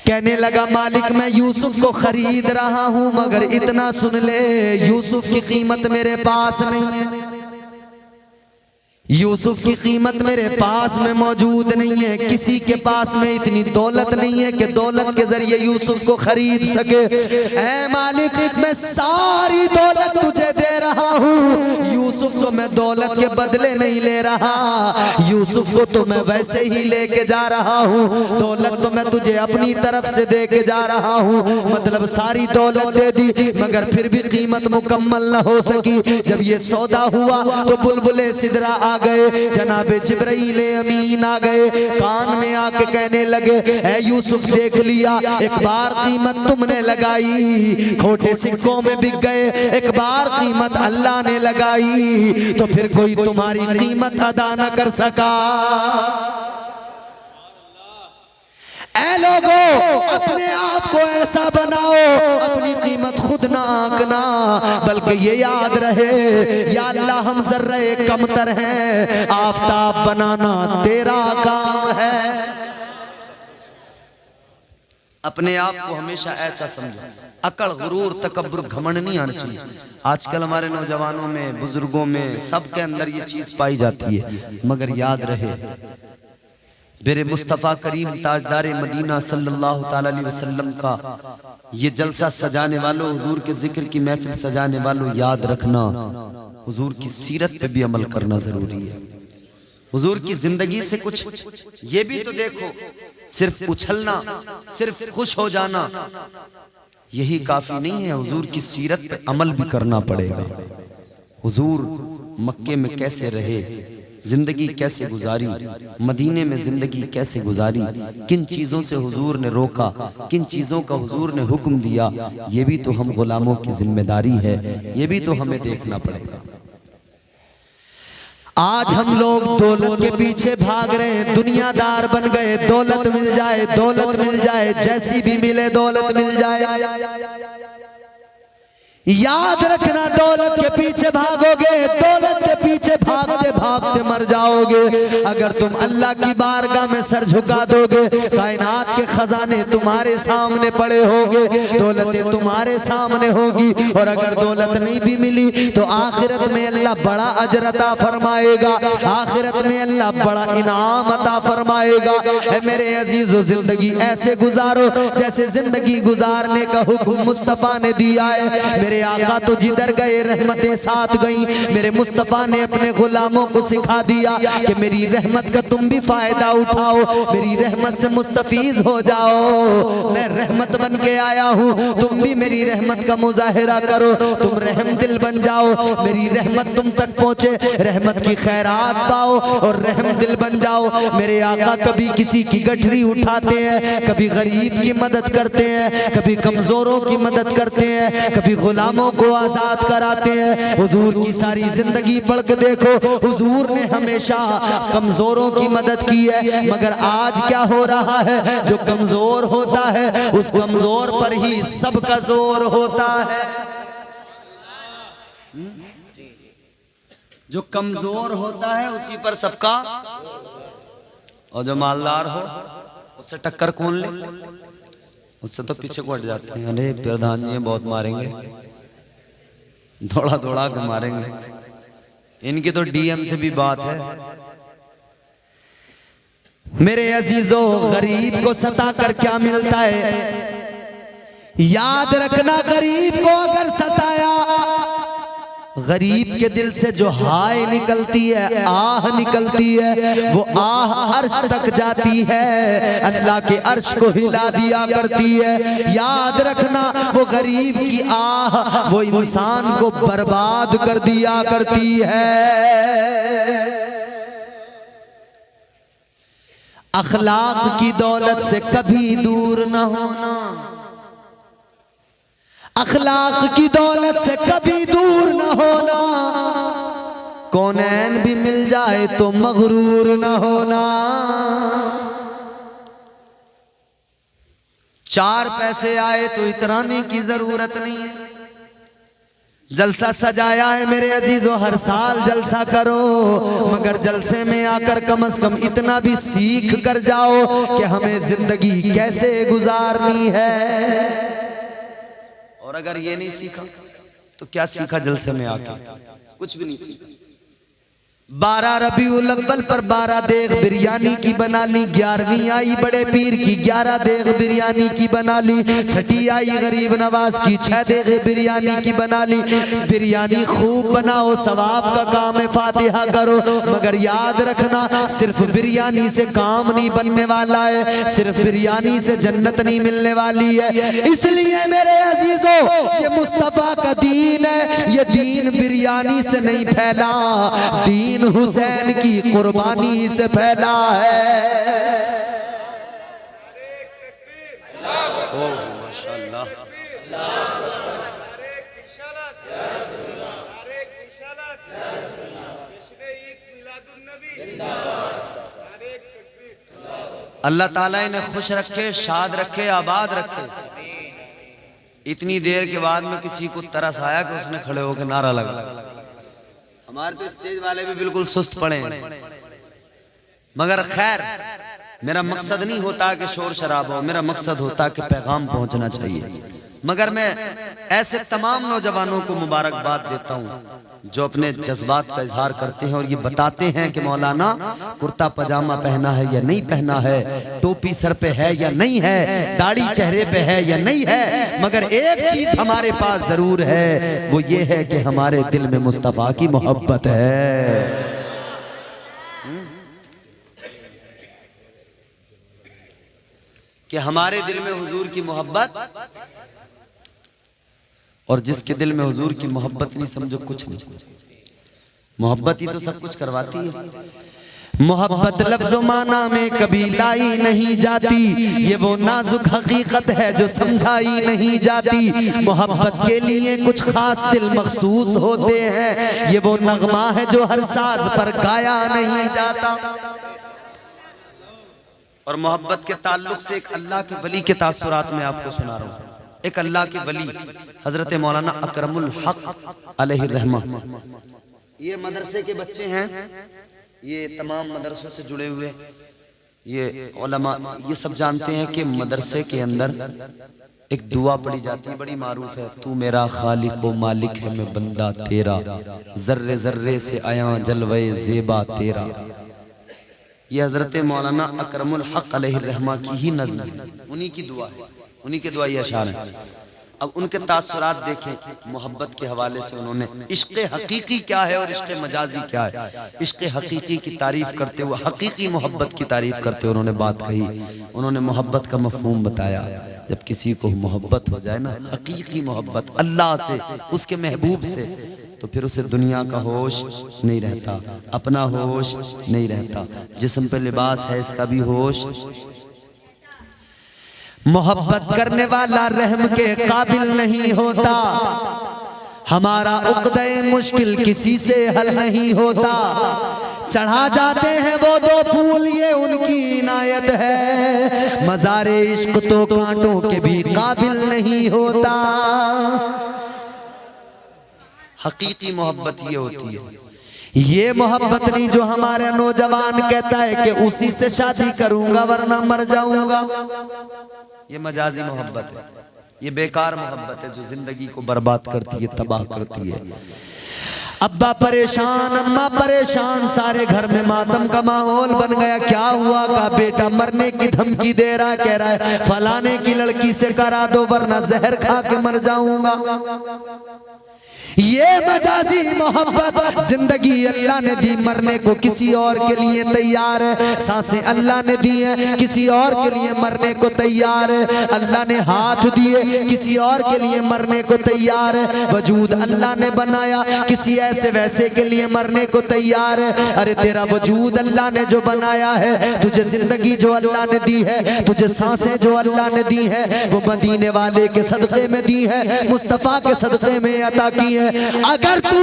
कहने लगा मालिक मैं यूसुफ को खरीद रहा हूं, मगर इतना सुन ले, यूसुफ की कीमत मेरे पास नहीं है, यूसुफ की कीमत मेरे पास में मौजूद नहीं है, किसी के पास में इतनी दौलत नहीं है कि दौलत के जरिए यूसुफ को खरीद सके। ऐ मालिक मैं सारी दौलत तुझे दे रहा हूँ, यूसुफ को मैं दौलत के बदले नहीं ले रहा, यूसुफ को तो मैं वैसे ही लेके जा रहा हूँ, दौलत तो मैं तुझे अपनी तरफ से दे के जा रहा हूँ। मतलब सारी दौलत दे दी, मगर फिर भी कीमत मुकम्मल न हो सकी। जब ये सौदा हुआ तो बुलबुले सिदरा आ गए, जनाबे जिब्राइल अमीन आ गए, कान में आके कहने लगे ऐ यूसुफ देख लिया, एक बार कीमत तुमने लगाई, खोटे सिक्कों में बिक गए, एक बार कीमत अल्लाह ने लगाई, तो फिर कोई तुम्हारी कीमत अदा न कर सका। ऐ लोगों, अपने आप को ऐसा बनाओ, अपनी कीमत खुद ना आंकना, बल्कि ये याद रहे या अल्लाह हम जर्रे कमतर हैं, आफताब बनाना तेरा काम है। अपने आप को हमेशा ऐसा समझो, अकड़ गुरूर तकब्बुर घमंड नहीं आना चाहिए। आजकल हमारे नौजवानों में, बुजुर्गों में, सबके अंदर ये चीज पाई जाती है, मगर याद रहे मेरे मुस्तफ़ा करीम ताजदारे मदीना सल्लल्लाहु ताला अलैहि वसल्लम का ये जलसा सजाने वालों, हुजूर के जिक्र की महफिल सजाने वालों, याद रखना हुजूर की सीरत पे भी अमल करना जरूरी है। हुजूर की जिंदगी से कुछ ये भी तो देखो, सिर्फ उछलना, सिर्फ खुश हो जाना यही काफी नहीं है, हुजूर की सीरत पे अमल भी करना पड़ेगा। हुजूर मक्के में कैसे रहे, जिंदगी कैसे गुजारी, मदीने में जिंदगी कैसे गुजारी, किन चीजों से हुजूर ने रोका, किन चीजों का हुजूर ने हुक्म दिया, ये भी तो हम गुलामों की जिम्मेदारी है, ये भी तो हमें देखना पड़ेगा। आज हम लोग दौलत के पीछे भाग रहे हैं, दुनियादार बन गए, दौलत मिल जाए, दौलत मिल जाए, जैसी भी मिले दौलत मिल जाए। याद रखना दौलत के पीछे भागोगे, दौलत के पीछे भागते भागते मर जाओगे। अगर तुम अल्लाह की बारगाह में सर झुका दोगे, कायनात के खजाने तुम्हारे सामने पड़े होंगे, दौलतें तुम्हारे सामने होगी, और अगर दौलत नहीं भी मिली तो आखिरत में अल्लाह बड़ा अजर अता फरमाएगा, आखिरत में अल्लाह बड़ा इनाम अता फरमाएगा। मेरे अजीजों, जिंदगी ऐसे गुजारो जैसे जिंदगी गुजारने का हुक्म मुस्तफा ने दिया है। मेरे आका तो जिधर गए रहमतें साथ गई, मेरे मुस्तफा ने अपने गुलामों को सिखा दिया कि मेरी रहमत का तुम भी फायदा उठाओ, मेरी रहमत से मुस्तफीज हो जाओ। मैं रहमत बन के आया हूँ, तुम भी मेरी रहमत का मुजाहिरा करो, तुम रहम दिल बन जाओ, मेरी रहमत तुम तक पहुँचे, रहमत की खैरात पाओ और रहम दिल बन जाओ। मेरे आका कभी किसी की गठरी उठाते हैं, कभी गरीब की मदद करते हैं, कभी कमजोरों की मदद करते हैं, कभी गुलामों को आजाद कराते हैं। हुजूर की सारी जिंदगी पढ़ के देखो, हुजूर ने हमेशा कमजोरों की मदद की है, मगर आज क्या हो रहा है, जो कमजोर होता है उस कमजोर पर ही सबका जोर होता है। जो कमजोर होता है उसी पर सबका, और जो मालदार हो उससे टक्कर कौन ले, उससे तो पीछे को हट जाते हैं। अरे प्रधान जी बहुत मारेंगे, दौड़ा दौड़ा के मारेंगे। इनकी तो डीएम से भी बात है। मेरे अजीजों, गरीब को सता कर क्या मिलता है? याद रखना, गरीब को अगर सताया, गरीब के दिल से जो हाय निकलती है, आह निकलती है, वो आह अर्श तक जाती है, अल्लाह के अर्श को हिला दिया करती है। याद रखना, वो गरीब की आह वो इंसान को बर्बाद कर दिया करती है। अखलाक की दौलत से कभी दूर न होना, अखलाक की दौलत से कभी दूर न होना, कौनैन भी मिल जाए तो मगरूर न होना। 4 पैसे आए तो इतराने की जरूरत नहीं है। जलसा सजाया है मेरे अजीजों, हर साल जलसा करो, मगर जलसे में आकर कम से कम इतना भी सीख कर जाओ कि हमें जिंदगी कैसे गुजारनी है। और अगर ये नहीं सीखा तो क्या सीखा जलसे में आके? कुछ भी नहीं सीखा। 12 रबीउल अव्वल पर 12 देग बिरयानी की बना ली, 11वीं आई बड़े पीर की 11 देग बिरयानी की बना ली, छठी आई गरीब नवाज की 6 देग बिरयानी की बना ली। बिरयानी खूब बनाओ, सवाब का काम है, फातिहा करो, मगर याद रखना सिर्फ बिरयानी से काम नहीं बनने वाला है, सिर्फ बिरयानी से जन्नत नहीं मिलने वाली है। इसलिए मेरे अजीजों, ये मुस्तफा का दीन है, ये दीन बिरयानी से नहीं फैला, दीन हुसैन की कुर्बानी से फैला है। ओह माशाअल्लाह, अल्लाह ताला इन्हें खुश रखे, शाद रखे, आबाद रखे। इतनी देर के बाद में किसी को तरस आया कि उसने खड़े होकर नारा लगा। हमारे तो स्टेज वाले भी बिल्कुल सुस्त पड़े हैं, मगर खैर मेरा मकसद नहीं होता कि शोर शराब हो, मेरा मकसद होता कि पैगाम पहुंचना चाहिए। मगर मैं ऐसे तमाम नौजवानों को मुबारकबाद देता हूं जो अपने जज्बात का इजहार करते हैं और ये बताते हैं कि मौलाना कुर्ता पजामा पहना है या नहीं पहना है, टोपी सर पे है या नहीं है, दाढ़ी चेहरे पे है या नहीं है, मगर एक चीज हमारे पास जरूर है, वो ये है कि हमारे दिल में मुस्तफा की मोहब्बत है। कि हमारे दिल में हुजूर की मोहब्बत, और जिसके दिल में हुजूर की मोहब्बत नहीं, समझो कुछ नहीं। मोहब्बत ही तो सब कुछ करवाती है। मोहब्बत लफ्ज़ माना में कभी लाई नहीं जाती, ये वो नाजुक हकीकत है जो समझाई नहीं जाती। मोहब्बत के लिए कुछ खास दिल मखसूस होते हैं, ये वो नगमा है जो हर साज पर गाया नहीं जाता। और मोहब्बत के ताल्लुक से एक अल्लाह के वली के तासुरात में आपको सुना रहा हूँ। एक अल्लाह के वली हजरत मौलाना अकरमुल हक अलैहि रहमा, ये मदरसे के बच्चे हैं, ये तमाम मदरसों से जुड़े हुए, ये उलमा ये सब जानते हैं कि मदरसे के अंदर एक दुआ पढ़ी जाती है, बड़ी मारूफ है। तू मेरा खालिक व मालिक है, मैं बंदा तेरा, जर्रे जर्रे से आया जलवे ज़ेबा तेरा। ये हजरत मौलाना अकरमुल हक अलैहि रहमा की ही नज़्म है, उन्हीं की दुआ है, उन्हीं के दुआ ये अशार है। अब उनके तासुरात देखें मोहब्बत के हवाले से, उन्होंने इश्क़ हकीकी क्या है और इश्क़ मजाजी क्या है। इश्क़ हकीकी की तारीफ करते हुए, हकीकी मोहब्बत की तारीफ करते हुए उन्होंने बात कही। उन्होंने मोहब्बत का मफ़हूम बताया, जब किसी को मोहब्बत हो जाए ना, हकीकी मोहब्बत अल्लाह से, उसके महबूब से, तो फिर उसे दुनिया का होश नहीं रहता, अपना होश नहीं रहता, जिस्म पे लिबास है इसका भी होश। मोहब्बत करने वाला रहम के काबिल नहीं होता, हमारा उक़्दे मुश्किल किसी से हल नहीं होता। चढ़ा जाते हैं वो 2 फूल, ये उनकी इनायत है, मज़ारे इश्क तो कांटों के भी काबिल नहीं होता। हकीकी मोहब्बत ये होती है, ये मोहब्बत नहीं जो हमारे नौजवान कहता है कि उसी से शादी करूंगा वरना मर जाऊंगा। ये मजाजी मोहब्बत है, ये बेकार मोहब्बत है जो जिंदगी को बर्बाद करती है, तबाह करती है। अब्बा परेशान, अम्मा परेशान, सारे घर में मातम का माहौल बन गया। क्या हुआ? का बेटा मरने की धमकी दे रहा है, कह रहा है फलाने की लड़की से करा दो वरना जहर खा के मर जाऊंगा। ये मजाजी मोहब्बत जिंदगी अल्लाह ने दी, मरने को किसी और के लिए तैयार है। सांसें अल्लाह ने दी है, किसी और के लिए मरने को तैयार है। अल्लाह ने हाथ दिए, किसी और के लिए मरने को तैयार है। वजूद अल्लाह ने बनाया, किसी ऐसे वैसे के लिए मरने को तैयार है। अरे तेरा वजूद अल्लाह ने जो बनाया है, तुझे जिंदगी जो अल्लाह ने दी है, तुझे सांसें जो अल्लाह ने दी है, वो मदीने वाले के सदक़े में दी है, मुस्तफ़ा के सदक़े में अता की है। अगर तू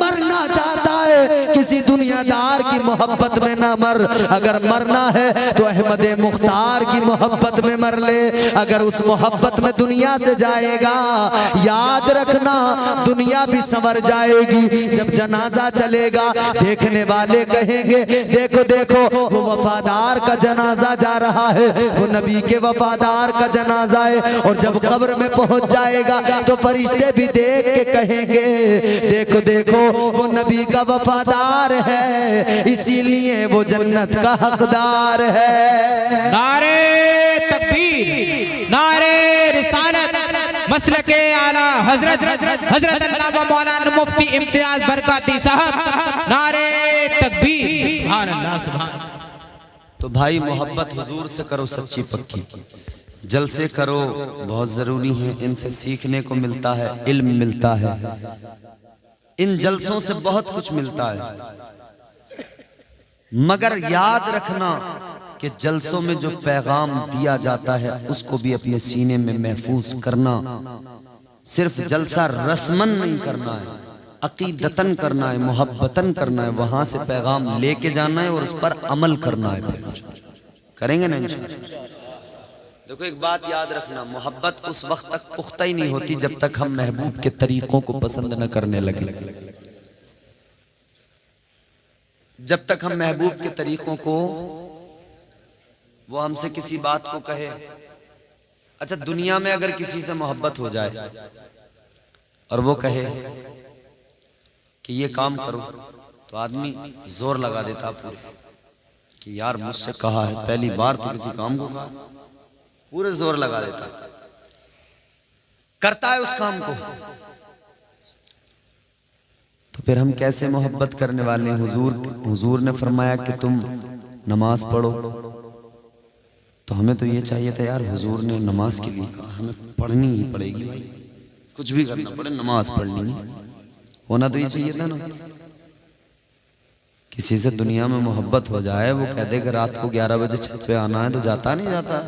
मरना चाहता है किसी दुनियादार की मोहब्बत में ना मर, अगर मरना है तो अहमद मुख्तार की मोहब्बत में मर ले। अगर उस मोहब्बत में दुनिया से जाएगा, याद रखना दुनिया भी संवर जाएगी। जब जनाजा चलेगा देखने वाले कहेंगे देखो देखो वो वफादार का जनाजा जा रहा है, वो नबी के वफादार का जनाजा है। और जब कब्र में पहुंच जाएगा तो फरिश्ते भी देख के कहेंगे देखो देखो वो नबी का वफादार है, इसीलिए वो जन्नत का हकदार है। नारे तकबीर, नारे रिसालत, मसलके आला हजरत हजरत अल्लामा मौलाना मुफ्ती इम्तियाज बरकाती साहब, नारे तकबीर, सुभान अल्लाह सुभान। तो भाई मोहब्बत हुजूर से करो सच्ची पक्की, जलसे करो बहुत जरूरी है, इनसे सीखने को मिलता है, इल्म मिलता है, इन जलसों से बहुत कुछ मिलता है। मगर याद रखना कि जलसों में जो पैगाम दिया जाता है उसको भी अपने सीने में महफूज करना। सिर्फ जलसा रस्मन नहीं करना है, अकीदतन करना है, मोहब्बतन करना है, वहां से पैगाम लेके जाना है और उस पर अमल करना है। करेंगे ना इंशाअल्लाह। देखो एक बात याद रखना, मोहब्बत उस वक्त तक पुख्ता ही नहीं होती जब तक हम महबूब के तरीकों को पसंद न करने लगे। जब तक हम महबूब के तरीकों को, वो हमसे किसी बात को कहे, अच्छा दुनिया में अगर किसी से मोहब्बत हो जाए और वो कहे कि ये काम करो, तो आदमी जोर लगा देता पूरे कि यार मुझसे कहा है, पहली बार तो किसी काम को कहा, पूरे जोर लगा देता, करता है उस काम को। तो फिर हम कैसे मोहब्बत करने वाले हैं? हुजूर ने फरमाया कि तुम नमाज पढ़ो, तो हमें तो ये चाहिए था यार हुजूर ने नमाज के लिए कहा, हमें पढ़नी ही पड़ेगी भाई, कुछ भी करना पड़े नमाज पढ़नी है, होना तो ये चाहिए था ना। किसी से दुनिया में मोहब्बत हो जाए, वो कह दे कि रात को 11 बजे छत पे आना है, तो जाता नहीं जाता।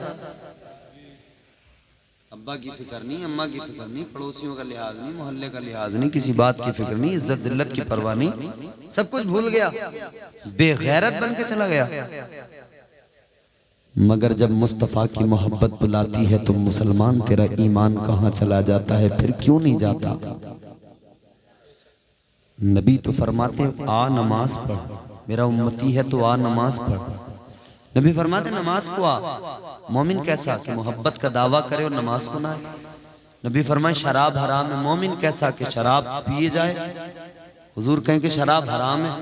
अब्बा की फिक्र नहीं, अम्मा की फिक्र नहीं, पड़ोसियों का लिहाज नहीं, मोहल्ले का लिहाज नहीं, किसी बात की फिक्र नहीं, इज्जत जिल्लत की परवाह नहीं, सब कुछ भूल गया, बेगैरत बन के चला गया। मगर जब मुस्तफ़ा की मोहब्बत बुलाती है तो मुसलमान तेरा ईमान कहाँ चला जाता है, फिर क्यों नहीं जाता? नबी तो फरमाते आ नमाज पढ़, मेरा उम्मती है तो आ नमाज पढ़। नबी फरमाते नमाज को आ। मोमिन कैसा कि मोहब्बत का दावा करे और नमाज को ना आए। नबी फरमाए शराब हराम है। मोमिन कैसा कि शराब पिए जाए, हुजूर कहें कि शराब हराम है,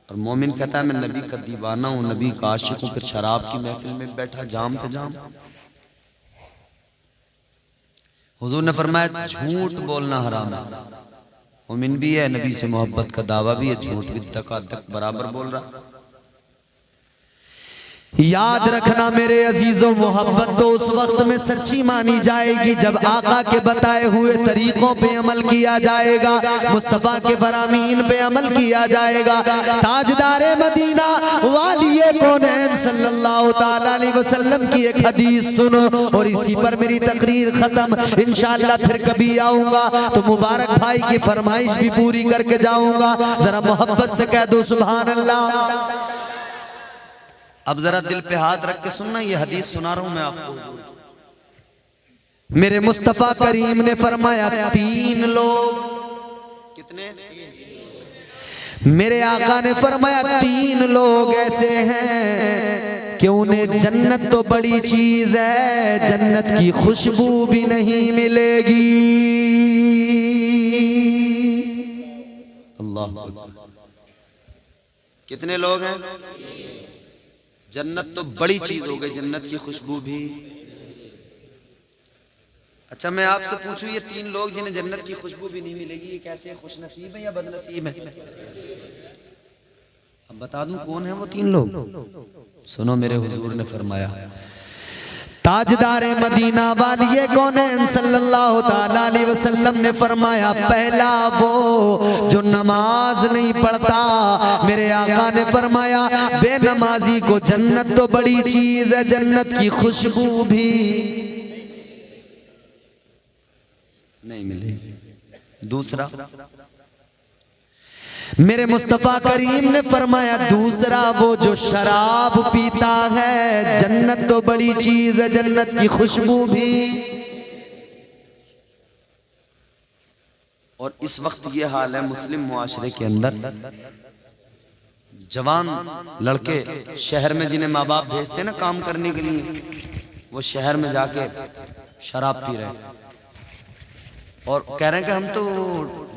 और मोमिन कहता है मैं नबी का दीवाना हूँ, नबी का आशिक हूँ, फिर शराब की महफिल में बैठा जाम पे जाम। हुजूर ने फरमाया झूठ बोलना हराम है। मोमिन भी है, नबी से मोहब्बत का दावा भी है, झूठ भी धक बराबर बोल रहा। याद रखना मेरे अजीजों, मोहब्बत तो उस वक्त में सच्ची मानी जाएगी जब आका के बताए हुए तरीकों पे अमल किया जाएगा, मुस्तफ़ा के फरामीन पे अमल किया जाएगा। ताजदारे मदीना वालिए कौनैन सल्लल्लाहु ताला अलैहि वसल्लम की एक हदीस सुनो और इसी पर मेरी तकरीर खत्म। इंशाअल्लाह फिर कभी आऊंगा तो मुबारक भाई की फरमाइश भी पूरी करके जाऊंगा। जरा मोहब्बत से कह दो सुभान अल्लाह। अब जरा दिल पे हाथ रख के सुनना, ये हदीस सुना रहा हूं मैं आपको। मेरे मुस्तफा करीम ने फरमाया 3 लोग, कितने? मेरे आका ने फरमाया 3 लोग ऐसे हैं कि उन्हें जन्नत तो बड़ी चीज है, जन्नत की खुशबू भी नहीं मिलेगी। अल्लाह। कितने लोग हैं? जन्नत तो बड़ी चीज हो गई, जन्नत की खुशबू भी। अच्छा मैं आपसे पूछूं, ये 3 लोग जिन्हें जन्नत की खुशबू भी नहीं मिलेगी, ये कैसे खुशनसीब है या बदनसीब है? अब बता दूं कौन है वो 3 लोग? सुनो, मेरे हुजूर ने फरमाया, ताजदार मदीना वालिए कौनैन सल्लल्लाहु ताला अलैहि वसल्लम ने फरमाया, पहला वो जो नमाज नहीं पढ़ता। मेरे आका ने फरमाया, बेनमाजी को जन्नत तो बड़ी चीज है, जन्नत की खुशबू भी नहीं मिलेगी। दूसरा, मेरे मुस्तफा करीम ने फरमाया, दूसरा वो जो शराब पीता है, जन्नत तो बड़ी चीज है, जन्नत की खुशबू भी। और इस वक्त ये हाल है मुस्लिम मुआशरे के अंदर, जवान लड़के शहर में जिन्हें माँ बाप भेजते हैं ना काम करने के लिए, वो शहर में जाके शराब पी रहे हैं और कह रहे हैं कि हम तो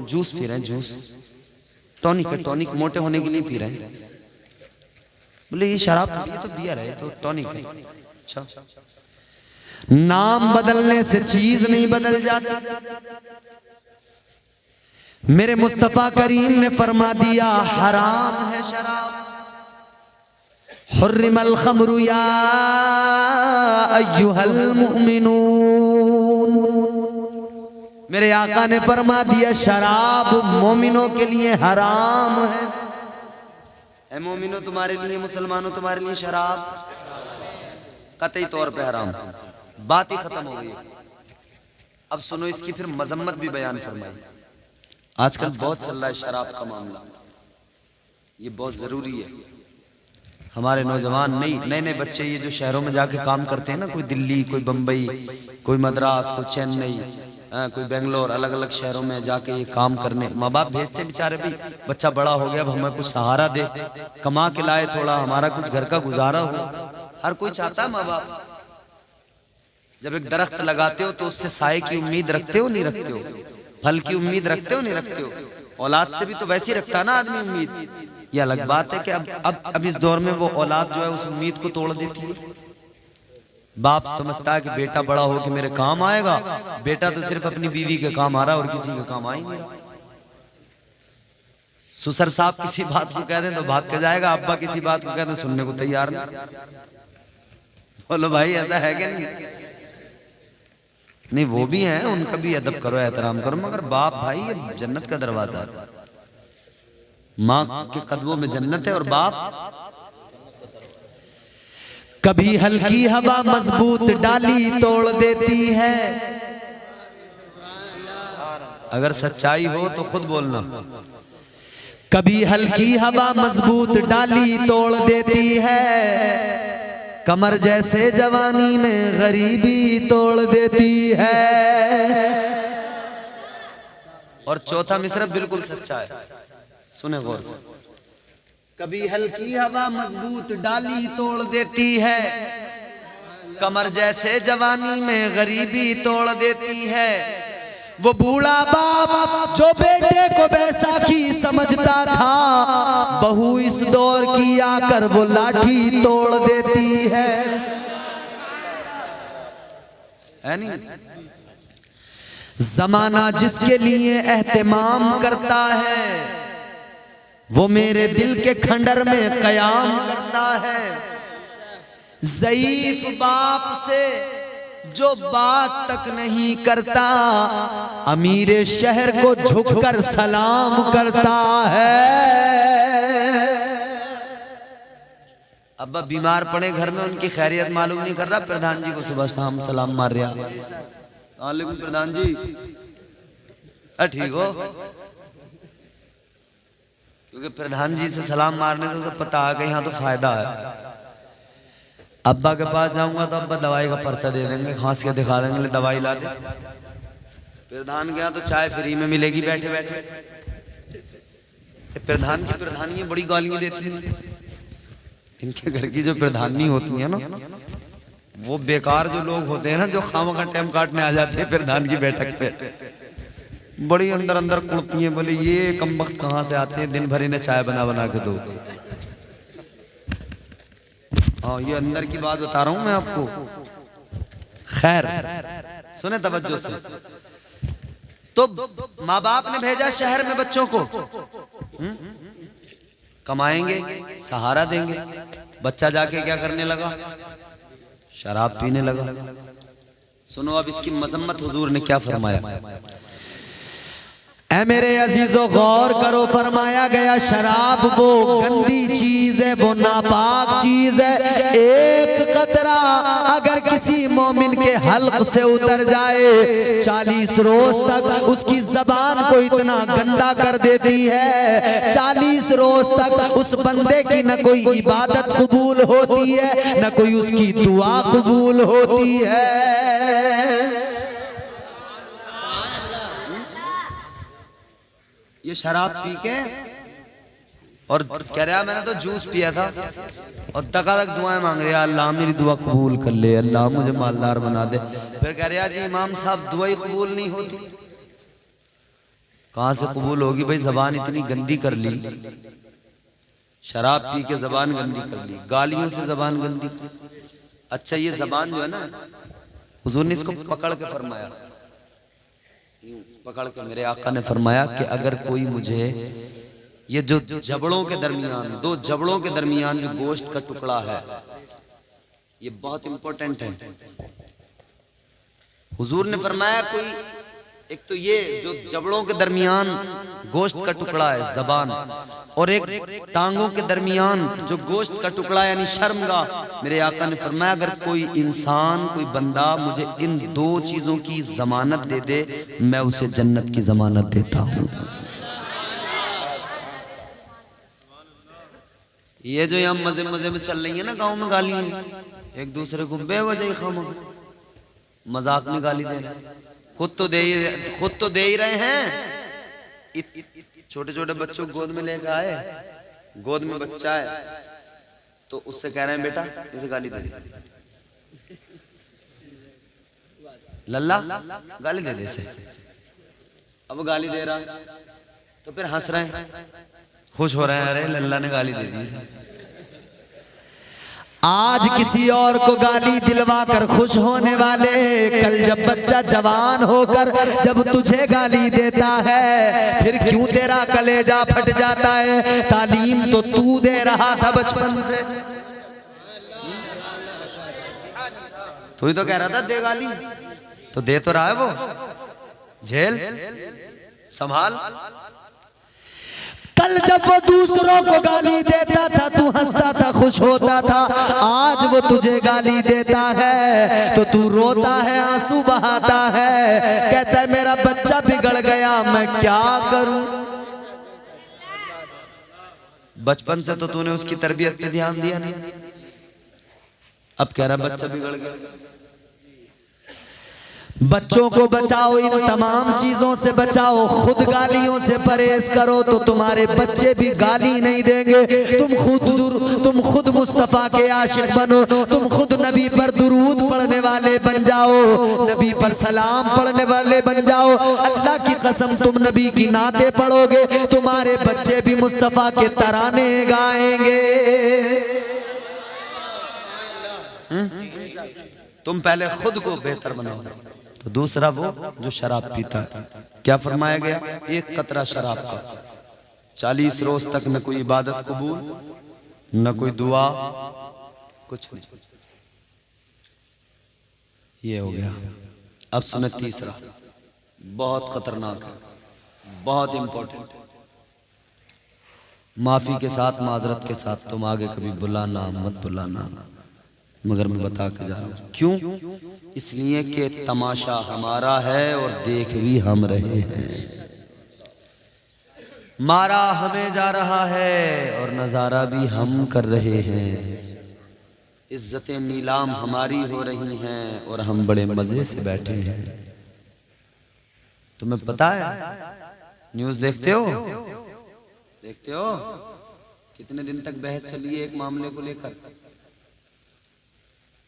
जूस पी रहे हैं, जूस टॉनिक है, टॉनिक मोटे होने के लिए पी रहे हैं। बोले ये शराब ये तो बियर है, तो टॉनिक है। अच्छा, नाम बदलने से चीज नहीं बदल जाती। मेरे मुस्तफा करीम ने फरमा दिया, हराम है शराब। हुर्रिमल खमरु या अय्युहल मुमिनून। मेरे आका ने फरमा दिया, शराब मोमिनों के लिए हराम है। ऐ मोमिनो तुम्हारे लिए, मुसलमानों तुम्हारे लिए शराब कतई तौर पे हराम। बात ही खत्म हो गई। अब सुनो, इसकी फिर मजम्मत भी बयान फरमाई। आजकल बहुत चल रहा है शराब का मामला, ये बहुत जरूरी है। हमारे नौजवान नए नए बच्चे ये जो शहरों में जाके काम करते हैं ना, कोई दिल्ली, कोई बम्बई, कोई मद्रास, कोई चेन्नई, कोई बेंगलोर, अलग अलग शहरों में जाके ये काम करने, माँ बाप भेजते बेचारे भी, बच्चा बड़ा हो गया, अब हमें कुछ सहारा दे, कमा के लाए, थोड़ा हमारा कुछ घर का गुजारा हो। हर कोई चाहता है माँ बाप। जब एक दरख्त लगाते हो तो उससे साए की उम्मीद रखते हो नहीं रखते हो? फल की उम्मीद रखते हो नहीं रखते हो? औलाद से भी तो वैसे ही रखता है ना आदमी उम्मीद। ये अलग बात है कि अब इस दौर में वो औलाद जो है उस उम्मीद को तोड़ देती है। बाप समझता है कि बेटा बड़ा हो के मेरे काम आएगा, बेटा तो सिर्फ अपनी बीवी के काम आ रहा है और किसी के काम आ ही नहीं रहा। सुसर साहब किसी बात को कह दें तो भाग के जाएगा, अब्बा किसी बात को कह दें सुनने को तैयार नहीं। बोलो भाई ऐसा है क्या? नहीं वो भी हैं, उनका भी अदब करो, एहतराम करो, मगर बाप भाई ये जन्नत का दरवाजा है। माँ के कदमों में जन्नत है और बाप। कभी हल्की हवा मजबूत डाली तोड़ देती है। अगर सच्चाई हो तो खुद बोलना। कभी हल्की हवा मजबूत डाली तोड़ देती है, कमर जैसे जवानी में गरीबी तोड़ देती है। और चौथा मिसरा बिल्कुल सच्चा है, सुने गौर से। कभी हल्की हवा मजबूत डाली तोड़ देती है, कमर जैसे जवानी में गरीबी तोड़ देती है। वो बूढ़ा बाप जो बेटे को बैसाखी समझता था, बहू इस दौर की आकर वो लाठी तोड़ देती है नहीं? जमाना जिसके लिए एहतमाम करता है, वो मेरे दिल के खंडर में कयाम करता है। ज़ईफ बाप से जो बात तक नहीं करता, अमीर शहर को झुककर सलाम करता है। अब्बा बीमार पड़े घर में, उनकी खैरियत मालूम नहीं कर रहा, प्रधान जी को सुबह शाम सलाम मार रहा। वालेकुम प्रधान जी, ठीक हो? क्योंकि प्रधान जी से सलाम मारने से उसे पता आ गया यहाँ तो फायदा है। अब्बा के पास जाऊंगा तो अब्बा दवाई का पर्चा दे देंगे, खांस के दिखा देंगे, दवाई ला दे। प्रधान के यहाँ तो चाय फ्री में मिलेगी बैठे बैठे। प्रधान की प्रधानियां बड़ी गालियां देती हैं। इनके घर की जो प्रधानी होती है ना, वो बेकार जो लोग होते हैं ना, जो खामखा टाइम काटने आ जाते हैं प्रधान की बैठक पे, बड़ी अंदर अंदर कुड़ती हैं, बोले ये कम वक्त कहाँ से आते हैं, दिन भर इन्हें चाय बना बना के दो। हाँ, ये अंदर की बात बता रहा हूं मैं आपको। खैर सुने तवज्जो से। तो माँ बाप ने भेजा शहर में बच्चों को, कमाएंगे, सहारा देंगे। बच्चा जाके क्या करने लगा? शराब पीने लगा। सुनो अब इसकी मजम्मत हुजूर ने क्या फरमाया। ऐ मेरे अजीजों गौर करो, फरमाया गया शराब वो गंदी चीज है, वो नापाक चीज है। एक कतरा अगर किसी मोमिन के हल्क से उतर जाए 40 रोज तक उसकी जबान को इतना गंदा कर देती है, 40 रोज तक उस बंदे की न कोई इबादत कबूल होती है, न कोई उसकी दुआ कबूल होती है। ये शराब पी के और कह रहा मैंने तो जूस पिया था और तक दुआएं मांग रहे, अल्लाह मेरी दुआ कबूल कर ले, अल्लाह मुझे मालदार बना दे। फिर कह रहा जी इमाम साहब दुआ ही कबूल नहीं होती। कहां से कबूल होगी भाई, जबान इतनी गंदी कर ली, शराब पी के जबान गंदी कर ली, गालियों से जबान गंदी कर ली। अच्छा ये जबान जो है ना, हुजूर ने इसको पकड़ के फरमाया, पकड़ के मेरे आका ने फरमाया कि अगर कोई मुझे ये जो जबड़ों के दरमियान, दो जबड़ों के दरमियान जो गोश्त का टुकड़ा है, ये बहुत इंपॉर्टेंट है। हुजूर ने फरमाया कोई, एक तो ये जो जबड़ों के दरमियान गोश्त का टुकड़ा है जबान, और एक टांगों के दरमियान जो गोश्त का टुकड़ा यानी शर्मगाह। मेरे आका ने फरमाया अगर कोई इंसान, कोई बंदा मुझे इन दो चीजों की जमानत दे दे, मैं उसे जन्नत की जमानत देता हूं। ये जो यहाँ मजे मजे में चल रही है ना गांव में गालियां, एक दूसरे को बेवजह खामोश मजाक में गाली दे रहे, खुद तो दे ही रहे हैं। छोटे छोटे बच्चों को गोद में लेकर आए, गोद में बच्चा है तो उससे कह रहे हैं बेटा इसे गाली दे दे, लल्ला गाली दे दे इसे। अब गाली दे रहा है तो फिर हंस रहे हैं, खुश हो रहे हैं, अरे लल्ला ने गाली दे दी। आज किसी और को गाली दिलवा कर खुश होने वाले, कल जब बच्चा जवान होकर जब तुझे गाली देता है फिर क्यों तेरा कलेजा फट जाता है? तालीम तो तू दे रहा था बचपन से, तू ही तो कह रहा था दे गाली, तो दे तो रहा है वो, झेल संभाल। कल जब वो दूसरों को गाली देता था तू हंसता था, खुश होता था, आज वो तुझे गाली देता है तो तू रोता है, आंसू बहाता है, कहता है मेरा बच्चा बिगड़ गया, मैं क्या करूं? बचपन से तो तूने उसकी तरबियत पे ध्यान दिया नहीं, अब कह रहा बच्चा बिगड़ गया। बच्चों को बचाओ, इन तमाम चीजों से बचाओ, खुद गालियों से परहेज करो तो तुम्हारे बच्चे भी गाली नहीं देंगे। तुम खुद मुस्तफा के आशिक बनो, तुम खुद नबी पर दुरूद पढ़ने वाले बन जाओ, नबी पर सलाम पढ़ने वाले बन जाओ। अल्लाह की कसम तुम नबी की नाते पढ़ोगे, तुम्हारे बच्चे भी मुस्तफा के तराने गाएंगे। तुम पहले खुद को बेहतर बनाओ तो दूसरा वो जो शराब पीता है। क्या फरमाया गया? एक कतरा शराब का 40 रोज तक न कोई इबादत कबूल, न कोई दुआ, कुछ नहीं। ये हो गया। अब सुने तीसरा, बहुत खतरनाक है, बहुत इंपॉर्टेंट है। माफी के साथ, माजरत के साथ, तुम आगे कभी बुलाना मत बुलाना, मगर मैं बता के जा रहा हूं क्यों। इसलिए कि तमाशा हमारा है और देख भी हम रहे हैं, मारा हमें जा रहा है और नजारा भी हम कर रहे हैं। इज्जतें नीलाम हमारी हो रही हैं और हम बड़े मजे से बैठे हैं। तुम्हें पता है, न्यूज देखते हो कितने दिन तक बहस चली है एक मामले को लेकर।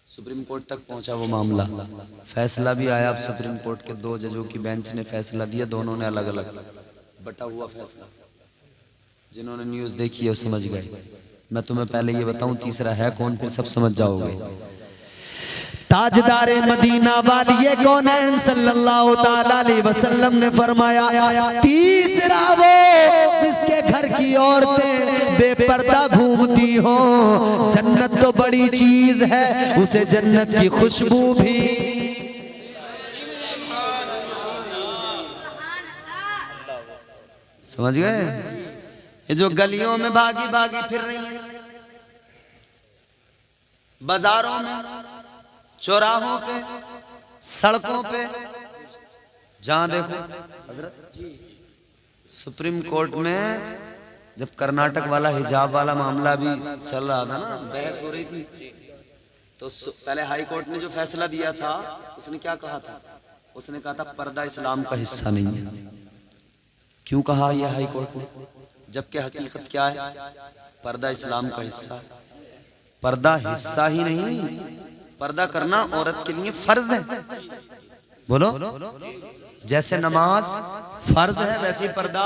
सुप्रीम कोर्ट तक पहुंचा वो मामला, फैसला भी आया। अब सुप्रीम कोर्ट के 2 जजों की बेंच ने फैसला दिया, दोनों ने अलग अलग बटा हुआ फैसला। जिन्होंने न्यूज़ देखी है वो समझ गए। मैं तुम्हें पहले ये बताऊं तीसरा है कौन, फिर सब समझ जाओगे। ताजदारे मदीना वाली कौनैन सल्लल्लाहु ताला अलैहि वसल्लम ने फरमाया, तीसरा वो जिसके घर की औरतें बेपर्दा घूमती हो, जन्नत तो बड़ी चीज है, उसे जन्नत की खुशबू भी। समझ गए? ये जो गलियों में भागी भागी फिर रही है, बाजारों में, चौराहों पे, सड़कों पे, जहां देखो। सुप्रीम कोर्ट में जब कर्नाटक वाला हिजाब वाला मामला भी चल रहा था ना, बहस हो रही थी, तो पहले हाई कोर्ट ने जो फैसला दिया था उसने क्या कहा था? उसने कहा था पर्दा इस्लाम का हिस्सा नहीं है। क्यों कहा यह हाई कोर्ट ने? जबकि हकीकत क्या है? पर्दा इस्लाम का हिस्सा है। पर्दा हिस्सा ही नहीं, पर्दा करना औरत के लिए फर्ज है। बोलो, जैसे नमाज फर्ज है वैसे पर्दा।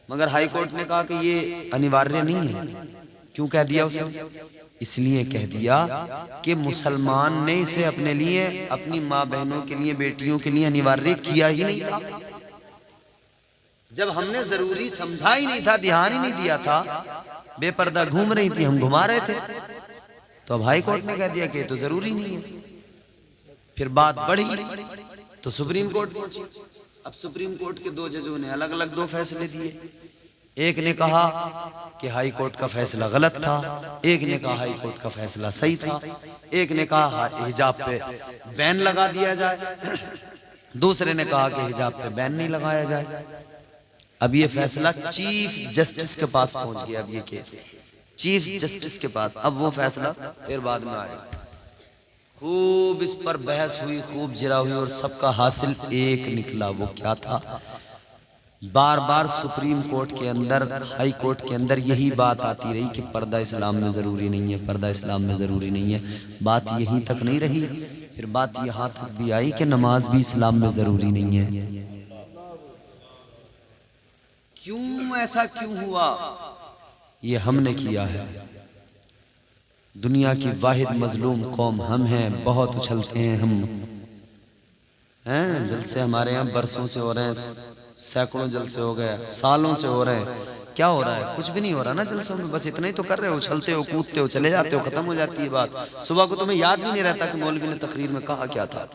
मगर हाई कोर्ट ने कहा कि ये अनिवार्य नहीं है। क्यों कह दिया उसे? इसलिए कह दिया कि मुसलमान ने इसे अपने लिए, अपनी माँ बहनों के लिए, बेटियों के लिए अनिवार्य किया ही नहीं था। जब हमने जरूरी समझा ही नहीं था, ध्यान ही नहीं दिया था, बेपर्दा घूम रही थी, हम घुमा रहे थे, तो अब हाई कोर्ट ने कह दिया कि तो जरूरी नहीं है। फिर बात बढ़ी तो सुप्रीम कोर्ट पहुंची। अब सुप्रीम कोर्ट के 2 जजों ने अलग अलग 2 फैसले दिए। एक ने कहा कि हाई कोर्ट का फैसला गलत था, एक ने कहा हाई कोर्ट का फैसला सही था, एक ने कहा हिजाब पे बैन लगा दिया जाए, दूसरे ने कहा कि हिजाब पे बैन नहीं लगाया जाए। अब ये फैसला चीफ जस्टिस के पास पहुंच गया। अब ये केस चीफ जस्टिस के पास, अब वो फैसला फिर बाद में आएगा। खूब इस पर बहस हुई, खूब जिरा हुई, और सबका हासिल एक निकला। वो क्या था? बार बार सुप्रीम कोर्ट के अंदर, हाई कोर्ट के अंदर यही बात आती रही कि पर्दा इस्लाम में जरूरी नहीं है, पर्दा इस्लाम में जरूरी नहीं है। बात यहीं तक नहीं रही, फिर बात यहाँ तक भी आई कि नमाज भी इस्लाम में जरूरी नहीं है। क्यों ऐसा क्यों हुआ? ये हमने किया है। दुनिया की वाहिद मजलूम कौम हम हैं। बहुत उछलते हैं हम, हैं जलसे हमारे यहाँ बरसों से हो रहे हैं, सैकड़ों जलसे हो गए, सालों से हो रहे हैं। क्या हो रहा है? कुछ भी नहीं हो रहा ना जलसों में, बस इतना ही तो कर रहे हो, उछलते हो, कूदते हो, चले जाते हो, खत्म हो जाती है बात। सुबह को तुम्हें याद भी नहीं रहता कि मौलवी ने तकरीर में कहा क्या था।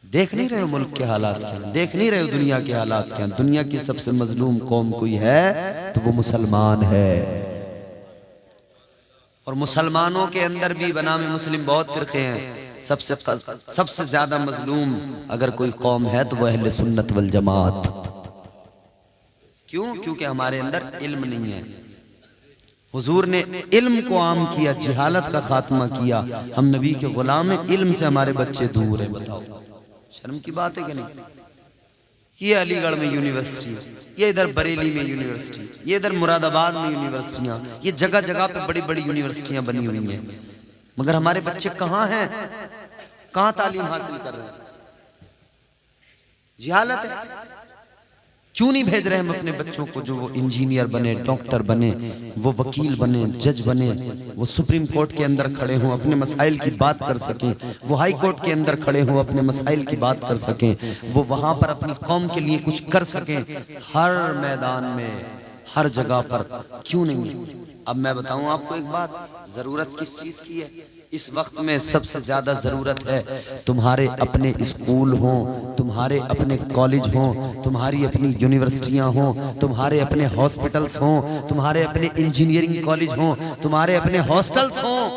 देख नहीं रहे हो मुल्क के हालात क्या, देख नहीं रहे हो दुनिया के हालात क्या। दुनिया की सबसे मजलूम कौम कोई है तो वो मुसलमान है। और मुसलमानों के अंदर भी बनामे मुस्लिम बहुत फिरके हैं। सबसे ज्यादा मजलूम अगर कोई कौम है तो वह अहले सुन्नत वल जमात। क्यों? क्योंकि हमारे अंदर इल्म नहीं है। हुजूर ने इल्म को आम किया, जिहालत का खात्मा किया। हम नबी के गुलाम हैं, इल्म से हमारे बच्चे दूर हैं। बताओ शर्म की बात है कि नहीं? ये अलीगढ़ में यूनिवर्सिटी, ये इधर बरेली में यूनिवर्सिटी, ये इधर मुरादाबाद में यूनिवर्सिटियां, ये जगह जगह पे बड़ी बड़ी यूनिवर्सिटियां बनी हुई हैं। मगर हमारे बच्चे कहाँ हैं? कहाँ तालीम हासिल कर रहे हैं? जिहालत है। क्यों नहीं भेज रहे हम अपने बच्चों को जो वो इंजीनियर बने, डॉक्टर बने, वो वकील बने, जज बने, वो सुप्रीम कोर्ट के अंदर खड़े हों, अपने मसाइल की बात कर सकें, वो हाई कोर्ट के अंदर खड़े हों, अपने मसाइल की बात कर सकें, वो वहां पर अपनी कौम के लिए कुछ कर सकें। हर मैदान में, हर जगह पर क्यों नहीं? अब मैं बताऊं आपको एक बात, जरूरत किस चीज की है? इस वक्त में सबसे ज्यादा जरूरत है तुम्हारे अपने स्कूल हों, तुम्हारे अपने कॉलेज हों, तुम्हारी अपनी यूनिवर्सिटियां हों, तुम्हारे अपने हॉस्पिटल्स हों, तुम्हारे अपने इंजीनियरिंग कॉलेज हों, तुम्हारे अपने हॉस्टल्स हों,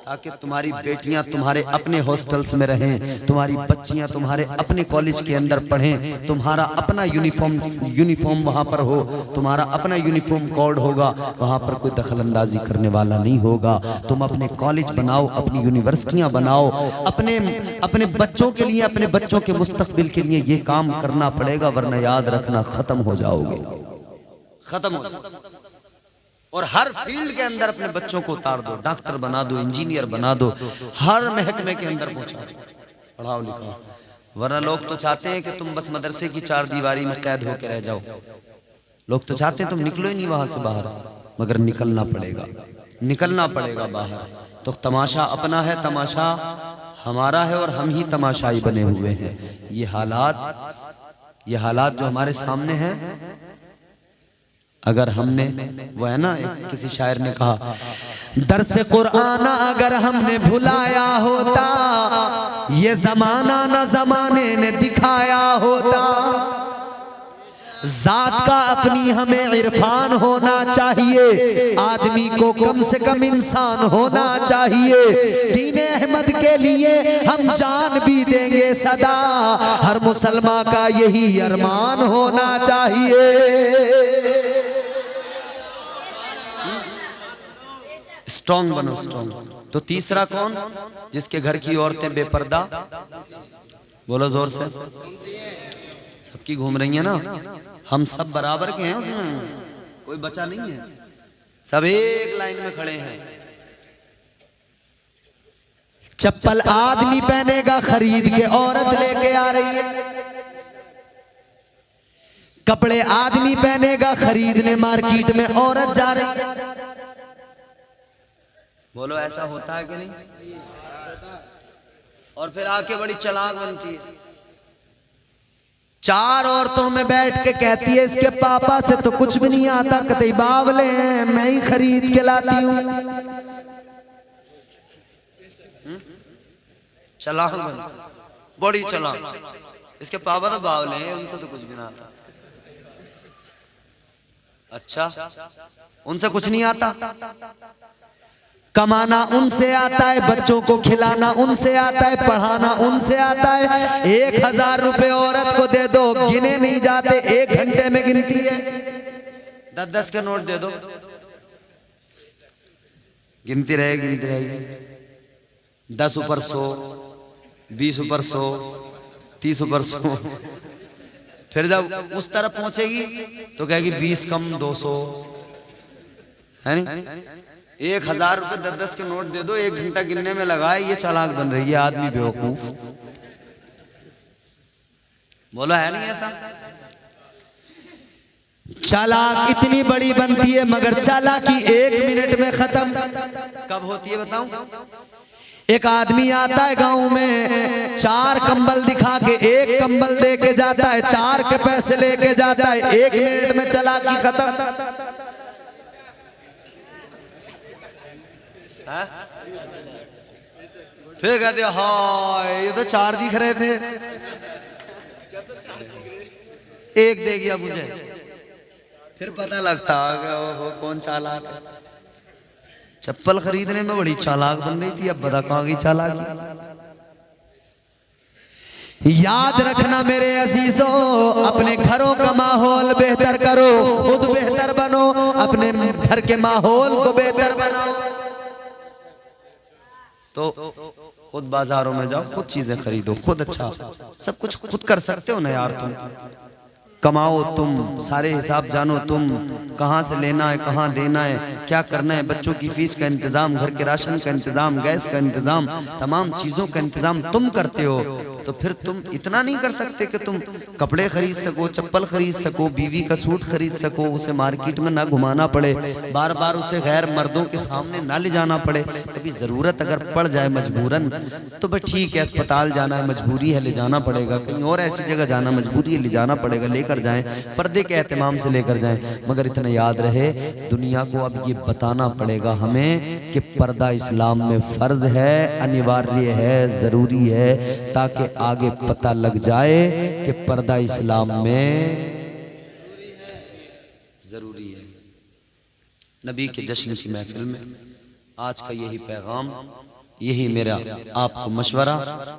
ताकि तुम्हारी बेटियां तुम्हारे अपने हॉस्टल्स में रहें, तुम्हारी बच्चियां तुम्हारे अपने कॉलेज के अंदर पढ़ें, तुम्हारा अपना यूनिफॉर्म वहां पर हो, तुम्हारा अपना यूनिफॉर्म कोड होगा, वहां पर कोई दखल अंदाजी करने वाला नहीं होगा। तुम अपने कॉलेज बनाओ, अपनी यूनिवर्सिटियां बनाओ, अपने बच्चों के लिए, अपने बच्चों के मुस्तकबिल के लिए ये काम करना पड़ेगा, वरना याद रखना खत्म हो जाओगे, खत्म हो। और हर फील्ड के अंदर अपने बच्चों को उतार दो, डॉक्टर बना दो, इंजीनियर बना दो, हर महकमे के अंदर पहुंचा दो, पढ़ाओ लिखाओ। वरना लोग तो चाहते हैं कि तुम बस मदरसे की चार दीवारी में कैद होकर रह जाओ। लोग तो चाहते हैं तुम निकलो ही नहीं वहां से बाहर, मगर निकलना पड़ेगा, निकलना पड़ेगा बाहर। तो तमाशा अपना है, तमाशा हमारा है और हम ही तमाशाई बने हुए हैं। ये हालात जो हमारे सामने हैं, अगर हमने, वो है ना, किसी शायर ने कहा, दरसे कुरान अगर हमने भुलाया होता, ये जमाना न जमाने ने दिखाया होता। जात का अपनी हमें इरफान होना चाहिए, आदमी को कम से कम इंसान होना चाहिए। दीन अहमद के लिए हम जान भी देंगे सदा, हर मुसलमान का यही अरमान होना चाहिए। स्ट्रॉन्ग बनो, स्ट्रॉन्ग। तो तीसरा कौन? जिसके घर की औरतें बेपर्दा, बोलो जोर से, सबकी घूम रही है ना, हम सब बराबर के हैं, उसमें कोई बचा नहीं है, सब एक लाइन में खड़े हैं। चप्पल आदमी पहनेगा खरीद के औरत लेके आ रही है, कपड़े आदमी पहनेगा खरीदने मार्केट में औरत जा रही है। बोलो ऐसा होता है कि नहीं? और फिर आके बड़ी चालाक बनती है, चार औरतों में बैठ के कहती है इसके पापा से तो कुछ भी नहीं आता, कतई बावले हैं, मैं ही खरीद के लाती हूं। चालाक बन, बड़ी चालाक। इसके पापा तो बावले हैं, उनसे तो कुछ भी ना आता। अच्छा, उनसे कुछ नहीं आता? कमाना उनसे आता है, बच्चों को खिलाना उनसे आता है, पढ़ाना उनसे आता है। 1000 रुपए औरत को दे दो, गिने नहीं जाते, 1 घंटे में गिनती है। 10-10 के नोट दे दो, गिनती रहेगी, गिनती रहेगी। 10 ऊपर 100, 20 ऊपर 100, 30 ऊपर 100। फिर जब उस तरफ पहुंचेगी तो कहेगी 20 कम 200, है नहीं? 1000 रुपए 10-10 के नोट दे दो, 1 घंटा गिनने में लगाए, ये चालाक बन रही है, आदमी बेवकूफ। बोलो है नहीं ऐसा? चालाक इतनी बड़ी बनती है मगर चालाकी 1 मिनट में खत्म। कब होती है बताऊं? एक आदमी आता है गांव में, 4 कंबल दिखा के 1 कंबल दे के जाता है, 4 के पैसे लेके जाता है, 1 मिनट में चालाकी खत्म। फिर कहते हाय ये तो 4 दिख रहे थे, 1 दे गया मुझे। फिर पता लगता कि कौन चालाक है। चप्पल खरीदने में बड़ी चालाक बन रही थी, अब बता कहां की चालाकी। याद रखना मेरे अजीजों, अपने घरों का माहौल बेहतर करो, खुद बेहतर बनो, अपने घर के माहौल को बेहतर बनाओ। तो खुद बाजारों में जाओ, खुद चीजें खरीदो, खुद अच्छा सब कुछ खुद कर सकते हो ना यार। तुम कमाओ, तुम सारे हिसाब जानो, तुम कहाँ से लेना है, कहाँ देना है, क्या करना है, बच्चों की फीस का इंतजाम, घर के राशन का इंतजाम, गैस का इंतजाम, तमाम चीजों का इंतजाम तुम करते हो। तो फिर तुम इतना नहीं कर सकते कि तुम कपड़े खरीद सको, चप्पल खरीद सको, बीवी का सूट खरीद सको, उसे मार्केट में ना घुमाना पड़े, बार बार उसे गैर मर्दों के सामने ना ले जाना पड़े। कभी जरूरत अगर पड़ जाए मजबूरन तो बस ठीक है, अस्पताल जाना है मजबूरी है, ले जाना पड़ेगा, कहीं और ऐसी जगह जाना मजबूरी है, ले जाना पड़ेगा, लेकर जाएं, पर्दे के एहतमाम से लेकर जाएं। मगर इतना याद रहे, दुनिया को अब ये बताना पड़ेगा हमें कि पर्दा इस्लाम में फर्ज है, अनिवार्य है, जरूरी है, ताकि आगे पता लग जाए कि पर्दा इस्लाम में जरूरी है। नबी के जश्न की महफिल में आज का यही पैगाम, यही मेरा आपको मशवरा।